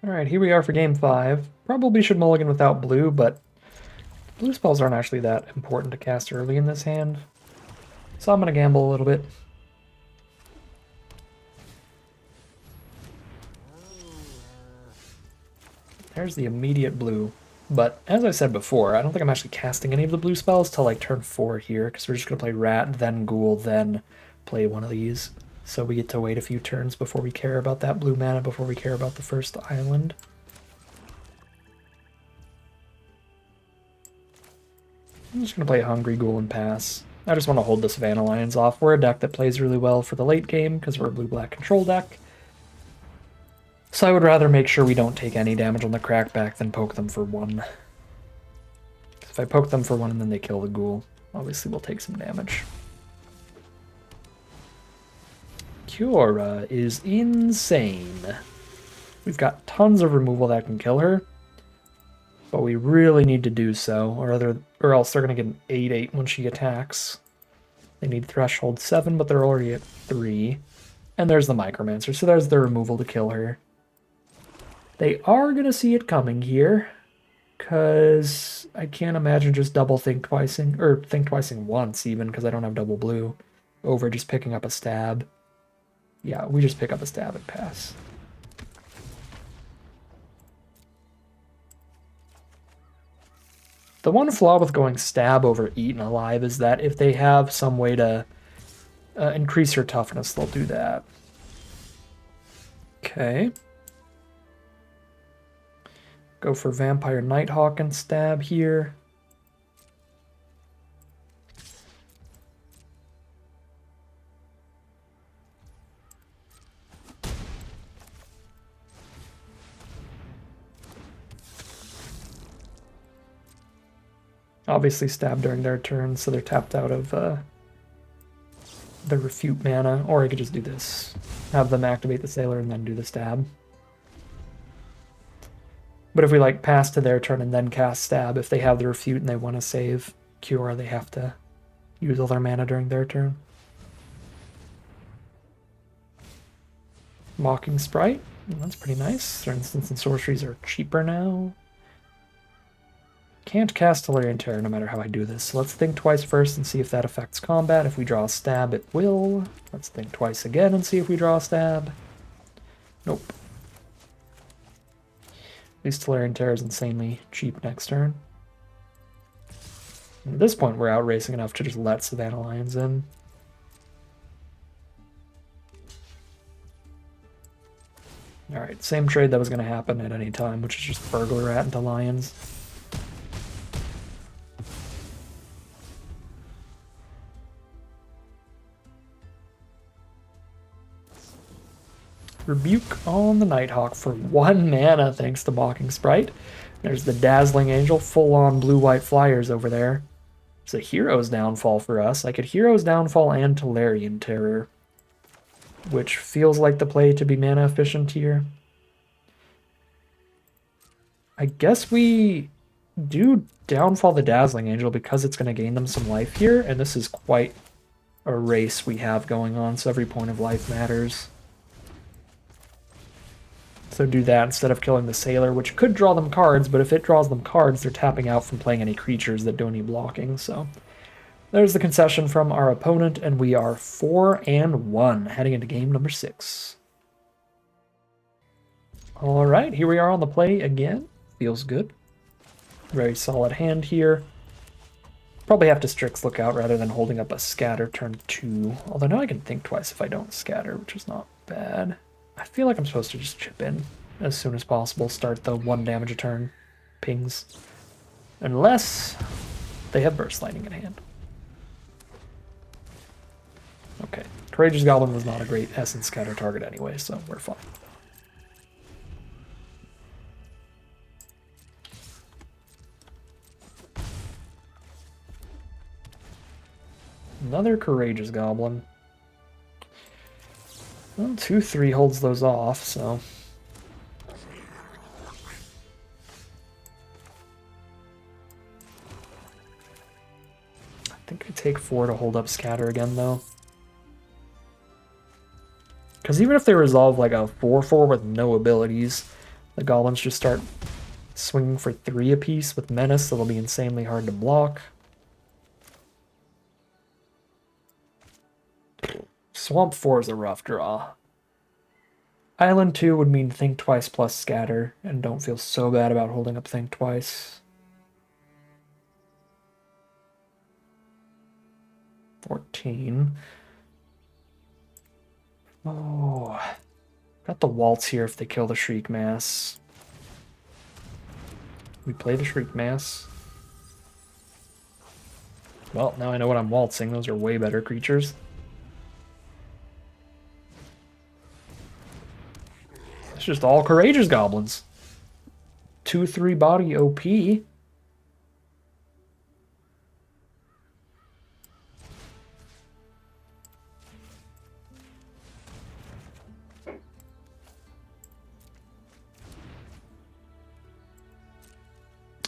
Alright, here we are for game 5. Probably should mulligan without blue, but blue spells aren't actually that important to cast early in this hand. So I'm going to gamble a little bit. There's the immediate blue. But as I said before, I don't think I'm actually casting any of the blue spells till like turn 4 here, because we're just going to play Rat, then Ghoul, then play one of these. So we get to wait a few turns before we care about that blue mana, before we care about the first island. I'm just going to play Hungry Ghoul and pass. I just want to hold the Savannah Lions off. We're a deck that plays really well for the late game, because we're a blue-black control deck. So I would rather make sure we don't take any damage on the crackback than poke them for 1. If I poke them for 1 and then they kill the Ghoul, obviously we'll take some damage. Kiora is insane. We've got tons of removal that can kill her, but we really need to do so, or else they're going to get an 8/8 when she attacks. They need threshold 7, but they're already at 3. And there's the Micromancer, so there's the removal to kill her. They are going to see it coming here, because I can't imagine just double think twicing, or think twicing once even, because I don't have double blue, over just picking up a stab. Yeah, we just pick up a stab and pass. The one flaw with going stab over eaten alive is that if they have some way to increase her toughness, they'll do that. Okay. Go for Vampire Nighthawk and stab here. Obviously stab during their turn, so they're tapped out of the refute mana, or I could just do this. Have them activate the Sailor and then do the stab. But if we like pass to their turn and then cast stab, if they have the refute and they want to save Cure, they have to use all their mana during their turn. Mocking Sprite, that's pretty nice. Their instants and sorceries are cheaper now. Can't cast Tolarian Terror no matter how I do this, so let's think twice first and see if that affects combat. If we draw a stab, it will. Let's think twice again and see if we draw a stab. Nope. At least Tolarian Terror is insanely cheap next turn. And at this point, we're out racing enough to just let Savannah Lions in. Alright, same trade that was going to happen at any time, which is just Burglar Rat into Lions. Rebuke on the Nighthawk for 1 mana thanks to Mocking Sprite. There's the Dazzling Angel, full-on blue-white flyers over there. It's a Hero's Downfall for us. I could Hero's Downfall and Tolarian Terror, which feels like the play to be mana efficient here. I guess we do Downfall the Dazzling Angel because it's going to gain them some life here, and this is quite a race we have going on, so every point of life matters. So do that instead of killing the Sailor, which could draw them cards, but if it draws them cards, they're tapping out from playing any creatures that don't need blocking, so... There's the concession from our opponent, and we are 4-1, heading into game number 6. Alright, here we are on the play again. Feels good. Very solid hand here. Probably have to Strix Lookout rather than holding up a Scatter turn 2. Although now I can think twice if I don't Scatter, which is not bad. I feel like I'm supposed to just chip in as soon as possible, start the 1 damage a turn pings. Unless they have Burst Lightning in hand. Okay, Courageous Goblin was not a great Essence Scatter target anyway, so we're fine. Another Courageous Goblin. Well, 2/3 holds those off, so... I think I take 4 to hold up Scatter again, though. Because even if they resolve like a 4/4 with no abilities, the Goblins just start swinging for 3 apiece with Menace, so they'll be insanely hard to block. Swamp 4 is a rough draw. Island 2 would mean Think Twice plus Scatter, and don't feel so bad about holding up Think Twice. 14. Oh, got the Waltz here if they kill the Shriek Mass. We play the Shriek Mass. Well, now I know what I'm waltzing. Those are way better creatures. It's just all Courageous Goblins. 2/3 body OP.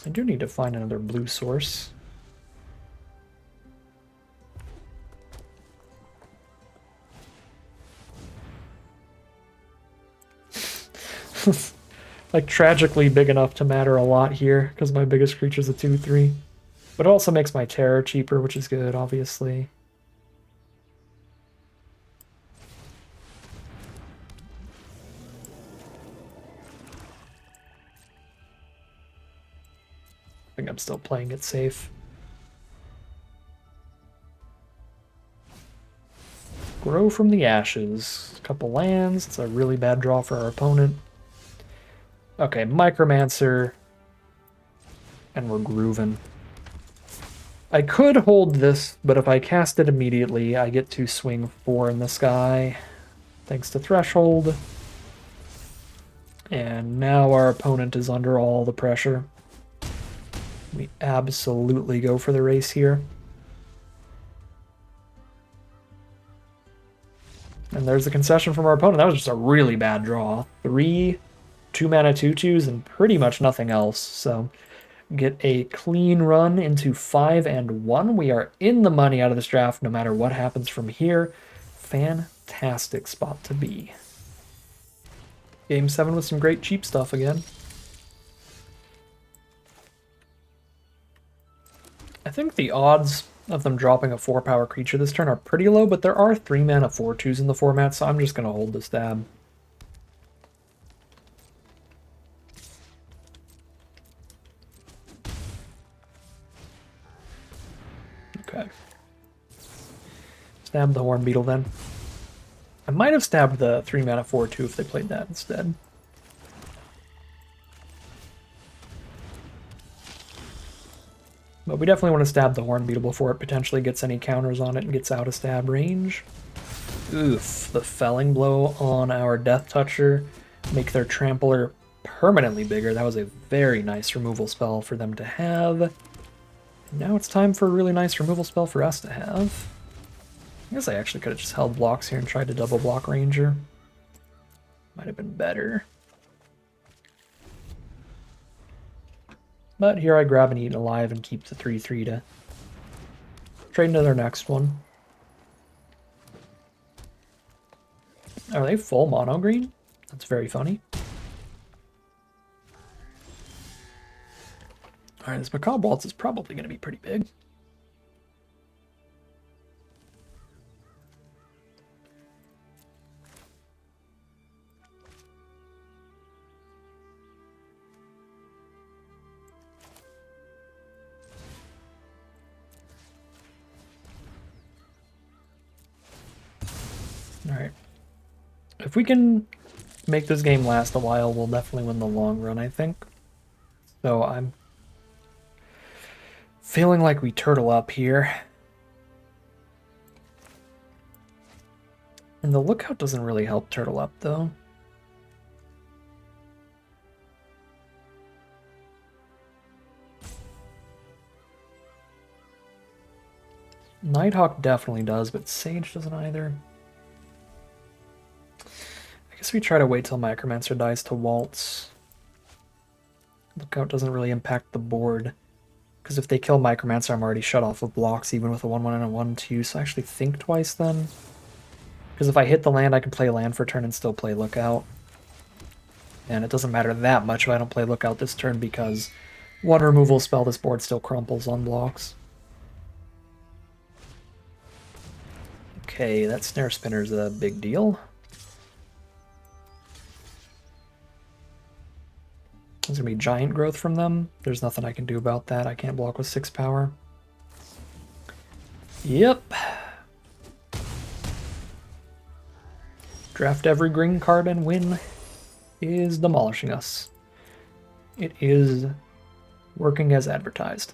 I do need to find another blue source. Like, tragically big enough to matter a lot here, because my biggest creature's a 2/3. But it also makes my terror cheaper, which is good, obviously. I think I'm still playing it safe. Grow from the Ashes. A couple lands. It's a really bad draw for our opponent. Okay, Micromancer. And we're grooving. I could hold this, but if I cast it immediately, I get to swing 4 in the sky, thanks to Threshold. And now our opponent is under all the pressure. We absolutely go for the race here. And there's the concession from our opponent. That was just a really bad draw. 3 2-mana 2/2s and pretty much nothing else. So get a clean run into 5-1. We are in the money out of this draft no matter what happens from here. Fantastic spot to be. Game 7 with some great cheap stuff again. I think the odds of them dropping a 4-power creature this turn are pretty low, but there are 3-mana 4/2s in the format, so I'm just going to hold the stab. Okay. Stab the Horn Beetle then. I might have stabbed the 3-mana 4/2 if they played that instead. But we definitely want to stab the Horn Beetle before it potentially gets any counters on it and gets out of stab range. Oof, the Felling Blow on our Death Toucher. Make their Trampler permanently bigger. That was a very nice removal spell for them to have. Now it's time for a really nice removal spell for us to have. I guess I actually could have just held blocks here and tried to double block Ranger. Might have been better. But here I grab an Eaten Alive and keep the 3/3 to trade into their next one. Are they full mono green? That's very funny. Alright, this Macabre Waltz is probably going to be pretty big. Alright. If we can make this game last a while, we'll definitely win the long run, I think. So I'm feeling like we turtle up here. And the Lookout doesn't really help turtle up, though. Nighthawk definitely does, but Sage doesn't either. I guess we try to wait till Micromancer dies to Waltz. Lookout doesn't really impact the board. Because if they kill Micromancer, I'm already shut off of blocks, even with a 1/1 and a 1/2, so I actually think twice then. Because if I hit the land, I can play land for turn and still play Lookout. And it doesn't matter that much if I don't play Lookout this turn, because one removal spell, this board still crumples on blocks. Okay, that Snare Spinner's a big deal. There's going to be giant growth from them. There's nothing I can do about that. I can't block with 6 power. Yep. Draft every green card and win is demolishing us. It is working as advertised.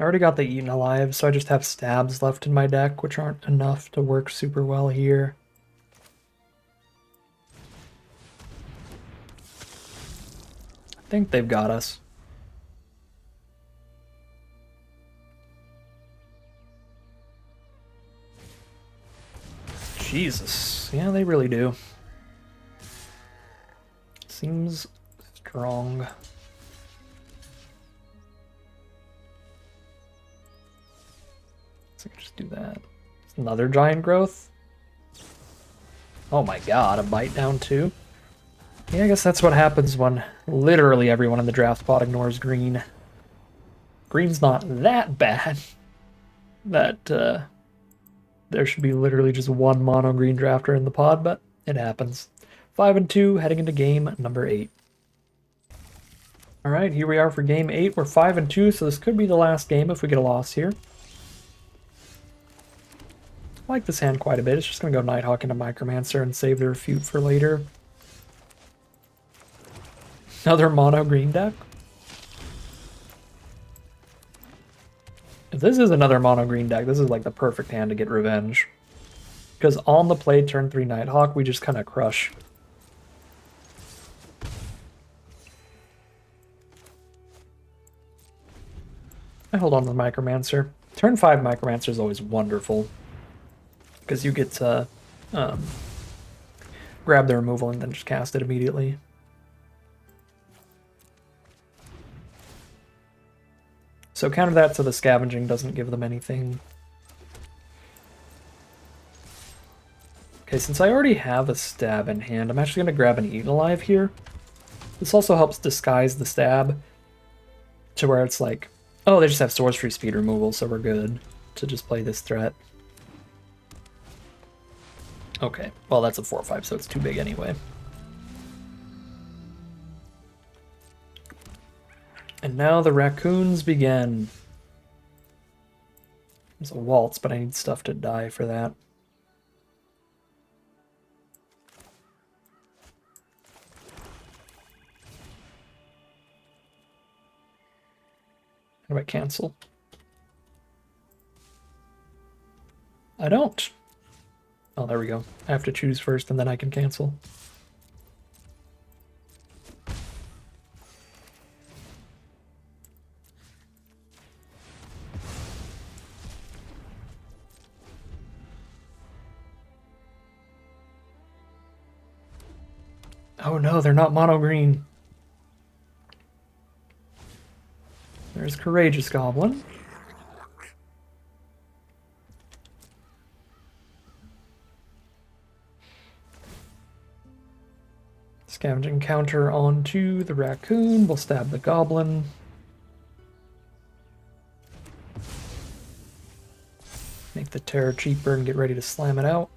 I already got the Eaten Alive, so I just have stabs left in my deck, which aren't enough to work super well here. I think they've got us. Jesus. Yeah, they really do. Seems strong. So I can just do that. Another giant growth. Oh my god, a bite down too. Yeah, I guess that's what happens when literally everyone in the draft pot ignores green. Green's not that bad that there should be literally just one mono green drafter in the pod, but it happens. 5-2, heading into game number 8. Alright, here we are for game 8. We're 5-2, so this could be the last game if we get a loss here. I like this hand quite a bit. It's just going to go Nighthawk into Micromancer and save the Refute for later. Another mono green deck. If this is another mono green deck, this is like the perfect hand to get revenge. Because on the play, turn 3 Nighthawk, we just kind of crush. I hold on to the Micromancer. Turn 5 Micromancer is always wonderful. Because you get to grab the removal and then just cast it immediately. So counter that so the scavenging doesn't give them anything. Okay, since I already have a stab in hand, I'm actually going to grab an Eaten Alive here. This also helps disguise the stab to where it's like, oh, they just have sorcery speed removal, so we're good to just play this threat. Okay, well that's a 4/5, so it's too big anyway. And now the raccoons begin. There's a waltz, but I need stuff to die for that. How do I cancel? I don't. Oh, there we go. I have to choose first and then I can cancel. Oh no, they're not mono green. There's Courageous Goblin. Scavenging counter onto the raccoon. We'll stab the goblin. Make the terror cheaper and get ready to slam it out.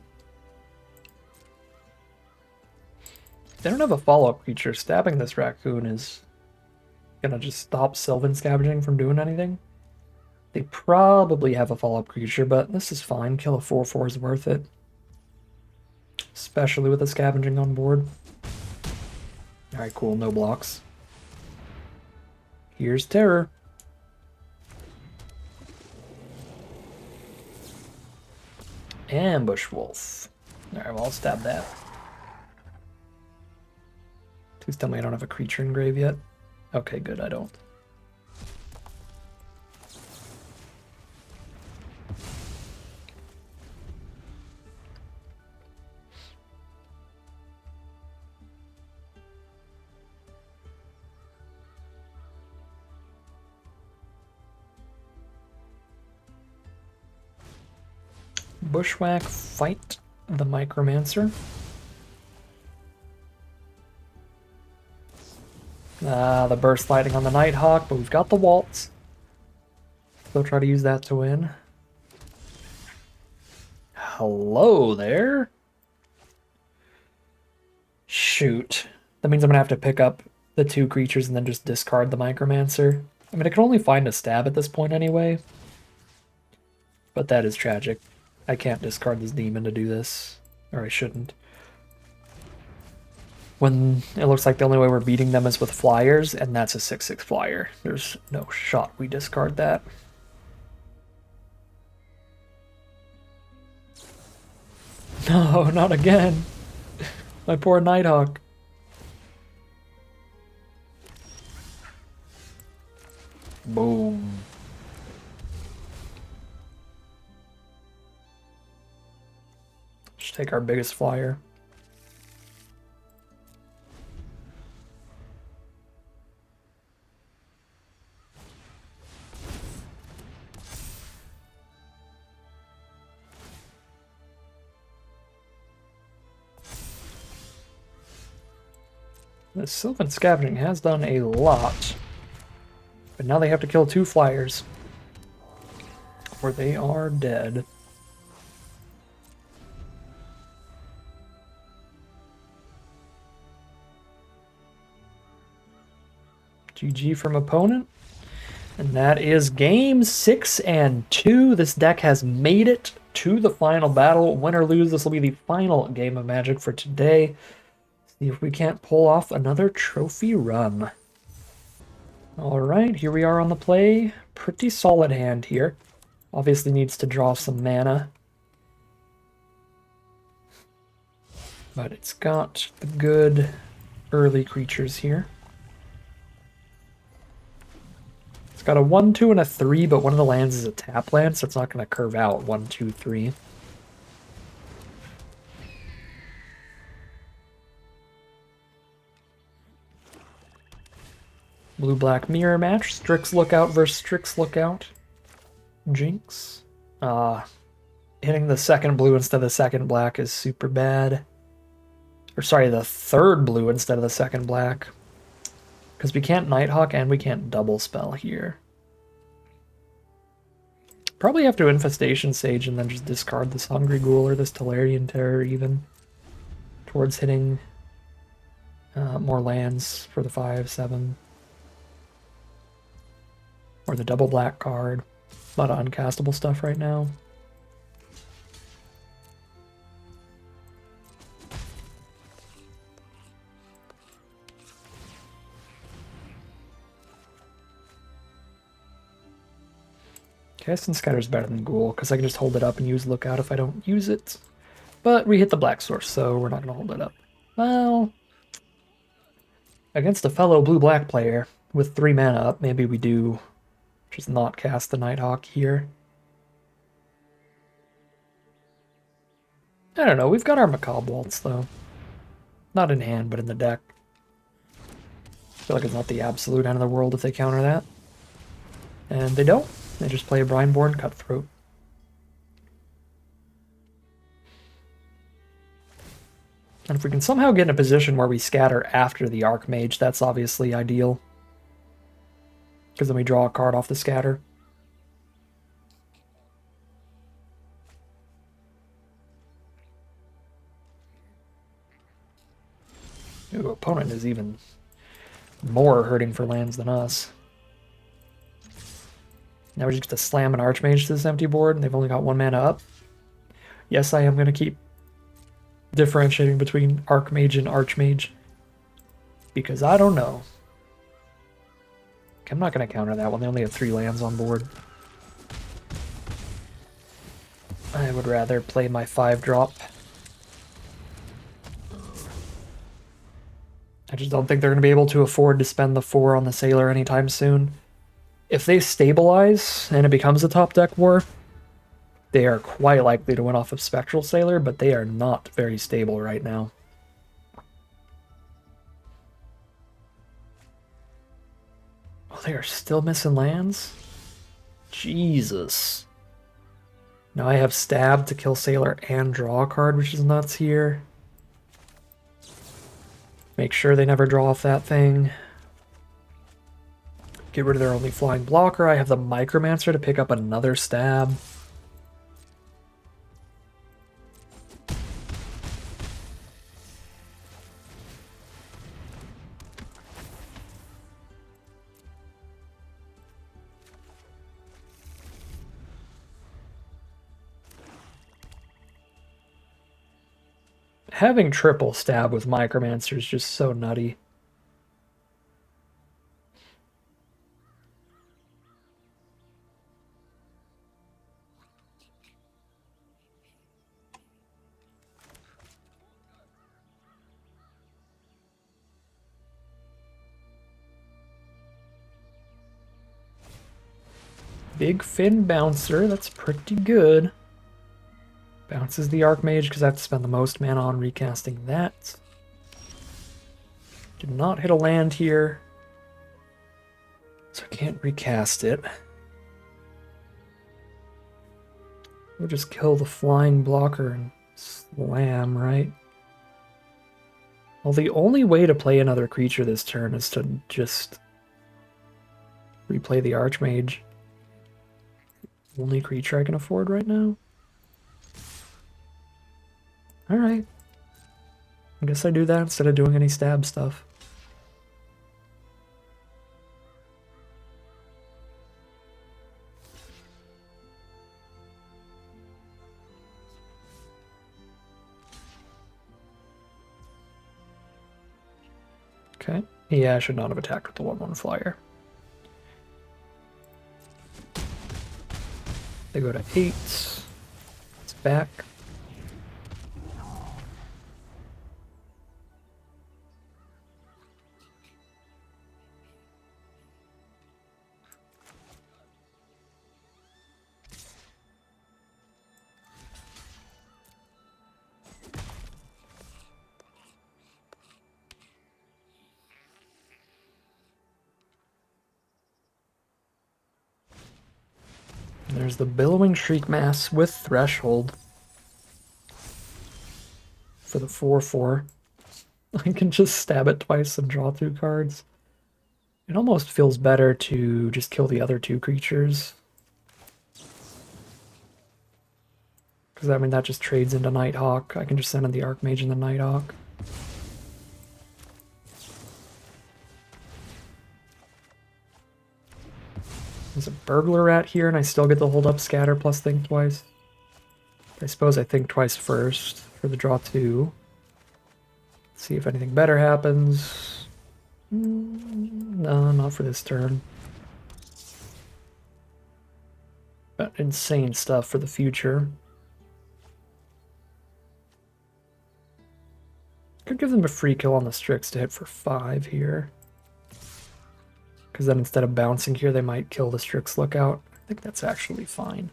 They don't have a follow-up creature. Stabbing this raccoon is gonna just stop Sylvan Scavenging from doing anything. They probably have a follow-up creature, but this is fine. Kill a 4/4 is worth it. Especially with the Scavenging on board. Alright, cool. No blocks. Here's Terror. Ambush Wolf. Alright, well, I'll stab that. Please tell me I don't have a creature in grave yet. Okay, good, I don't. Bushwhack, fight the Micromancer. The Burst Lightning on the Nighthawk, but we've got the Waltz. They'll try to use that to win. Hello there. Shoot. That means I'm gonna have to pick up the 2 creatures and then just discard the Micromancer. I mean, I can only find a stab at this point anyway. But that is tragic. I can't discard this demon to do this. Or I shouldn't. When it looks like the only way we're beating them is with flyers, and that's a 6/6 flyer. There's no shot we discard that. No, not again. My poor Nighthawk. Boom. Just take our biggest flyer. The Sylvan Scavenging has done a lot, but now they have to kill 2 flyers, or they are dead. GG from opponent. And that is game 6 and 2. This deck has made it to the final battle. Win or lose, this will be the final game of Magic for today. See if we can't pull off another trophy run. Alright, here we are on the play. Pretty solid hand here. Obviously needs to draw some mana. But it's got the good early creatures here. It's got a 1, 2, and a 3, but one of the lands is a tap land, so it's not going to curve out 1, 2, 3. Blue-black mirror match. Strix Lookout versus Strix Lookout. Jinx. Hitting the second blue instead of the second black is super bad. Or sorry, the third blue instead of the second black. Because we can't Nighthawk and we can't double spell here. Probably have to Infestation Sage and then just discard this Hungry Ghoul or this Tolarian Terror even. Towards hitting more lands for the 5, 7. Or the double black card. A lot of uncastable stuff right now. Cast Scatter's better than Ghoul, because I can just hold it up and use Lookout if I don't use it. But we hit the Black Source, so we're not going to hold it up. Well, against a fellow blue-black player with 3 mana up, maybe we do just not cast the Nighthawk here. I don't know, we've got our Macabre Waltz, though. Not in hand, but in the deck. I feel like it's not the absolute end of the world if they counter that. And they don't. They just play a Brineborn Cutthroat. And if we can somehow get in a position where we scatter after the Archmage, that's obviously ideal. Because then we draw a card off the scatter. Ooh, opponent is even more hurting for lands than us. Now we just get to slam an Archmage to this empty board, and they've only got 1 mana up. Yes, I am going to keep differentiating between Archmage and Archmage. Because I don't know. I'm not going to counter that one. They only have 3 lands on board. I would rather play my 5-drop. I just don't think they're going to be able to afford to spend the 4 on the Sailor anytime soon. If they stabilize and it becomes a top deck war, they are quite likely to win off of Spectral Sailor, but they are not very stable right now. Oh, they are still missing lands? Jesus. Now I have Stab to kill Sailor and draw a card, which is nuts here. Make sure they never draw off that thing. Get rid of their only flying blocker. I have the Micromancer to pick up another Stab. Having triple Stab with Micromancer is just so nutty. Big Fin Bouncer, that's pretty good. Bounces the Archmage because I have to spend the most mana on recasting that. Did not hit a land here, so I can't recast it. We'll just kill the flying blocker and slam, right? Well, the only way to play another creature this turn is to just replay the Archmage. Only creature I can afford right now. Alright. I guess I do that instead of doing any stab stuff. Okay. Yeah, I should not have attacked with the 1/1 flyer. They go to 8. It's back. There's the Billowing Shriek Mass with Threshold for the 4/4. I can just stab it twice and draw 2 cards. It almost feels better to just kill the other 2 creatures. Because, I mean, that just trades into Nighthawk. I can just send in the Archmage and the Nighthawk. There's a burglar rat here, and I still get to hold up scatter plus think twice. I suppose I think twice first for the draw 2. Let's see if anything better happens. No, not for this turn. But insane stuff for the future. Could give them a free kill on the Strix to hit for 5 here. Because then instead of bouncing here, they might kill the Strix Lookout. I think that's actually fine.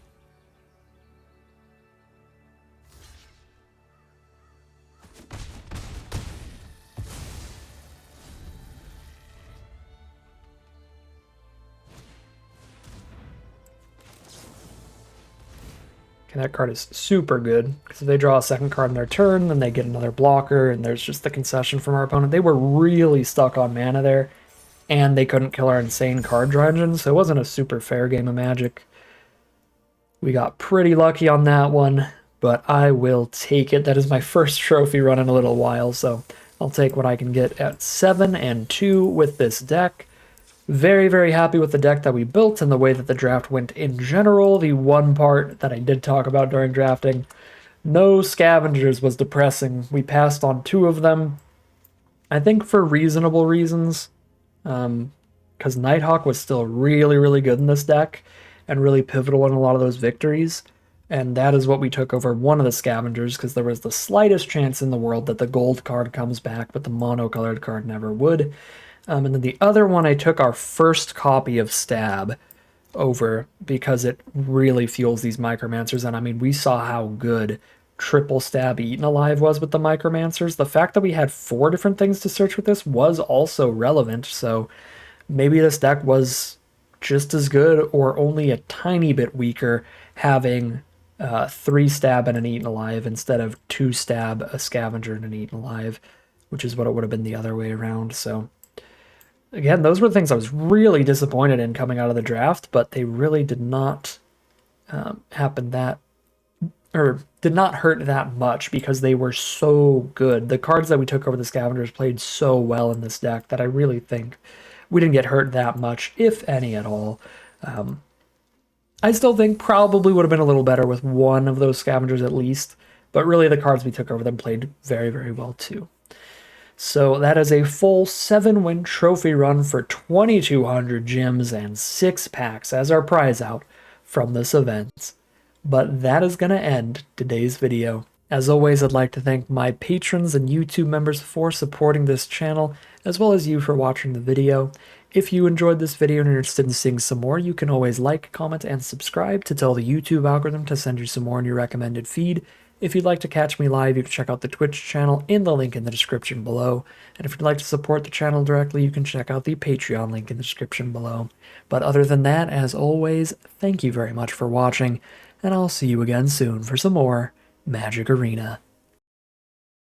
Okay, that card is super good, because if they draw a second card in their turn, then they get another blocker, and there's just the concession from our opponent. They were really stuck on mana there, and they couldn't kill our insane card draw engine, so it wasn't a super fair game of Magic. We got pretty lucky on that one, but I will take it. That is my first trophy run in a little while, so I'll take what I can get at 7 and 2 with this deck. Very, very happy with the deck that we built and the way that the draft went in general. The one part that I did talk about during drafting, no scavengers, was depressing. We passed on 2 of them, I think for reasonable reasons, because Nighthawk was still really, really good in this deck and really pivotal in a lot of those victories. And that is what we took over one of the scavengers, because there was the slightest chance in the world that the gold card comes back, but the monocolored card never would. And then the other one, I took our first copy of Stab over because it really fuels these Micromancers. And I mean, we saw how good triple Stab Eaten Alive was with the Micromancers. The fact that we had 4 different things to search with this was also relevant. So maybe this deck was just as good or only a tiny bit weaker having 3 Stab and an Eaten Alive instead of 2 Stab, a Scavenger, and an Eaten Alive, which is what it would have been the other way around. So again, those were the things I was really disappointed in coming out of the draft, but they really did not happen that, or did not hurt that much because they were so good. The cards that we took over the Scavengers played so well in this deck that I really think we didn't get hurt that much, if any at all. I still think probably would have been a little better with one of those Scavengers at least, but really the cards we took over them played very, very well too. So that is a full 7-win trophy run for 2,200 gems and 6 packs as our prize out from this event. But that is going to end today's video. As always, I'd like to thank my patrons and YouTube members for supporting this channel, as well as you for watching the video. If you enjoyed this video and are interested in seeing some more, you can always like, comment, and subscribe to tell the YouTube algorithm to send you some more in your recommended feed. If you'd like to catch me live, you can check out the Twitch channel in the link in the description below. And if you'd like to support the channel directly, you can check out the Patreon link in the description below. But other than that, as always, thank you very much for watching, and I'll see you again soon for some more Magic Arena.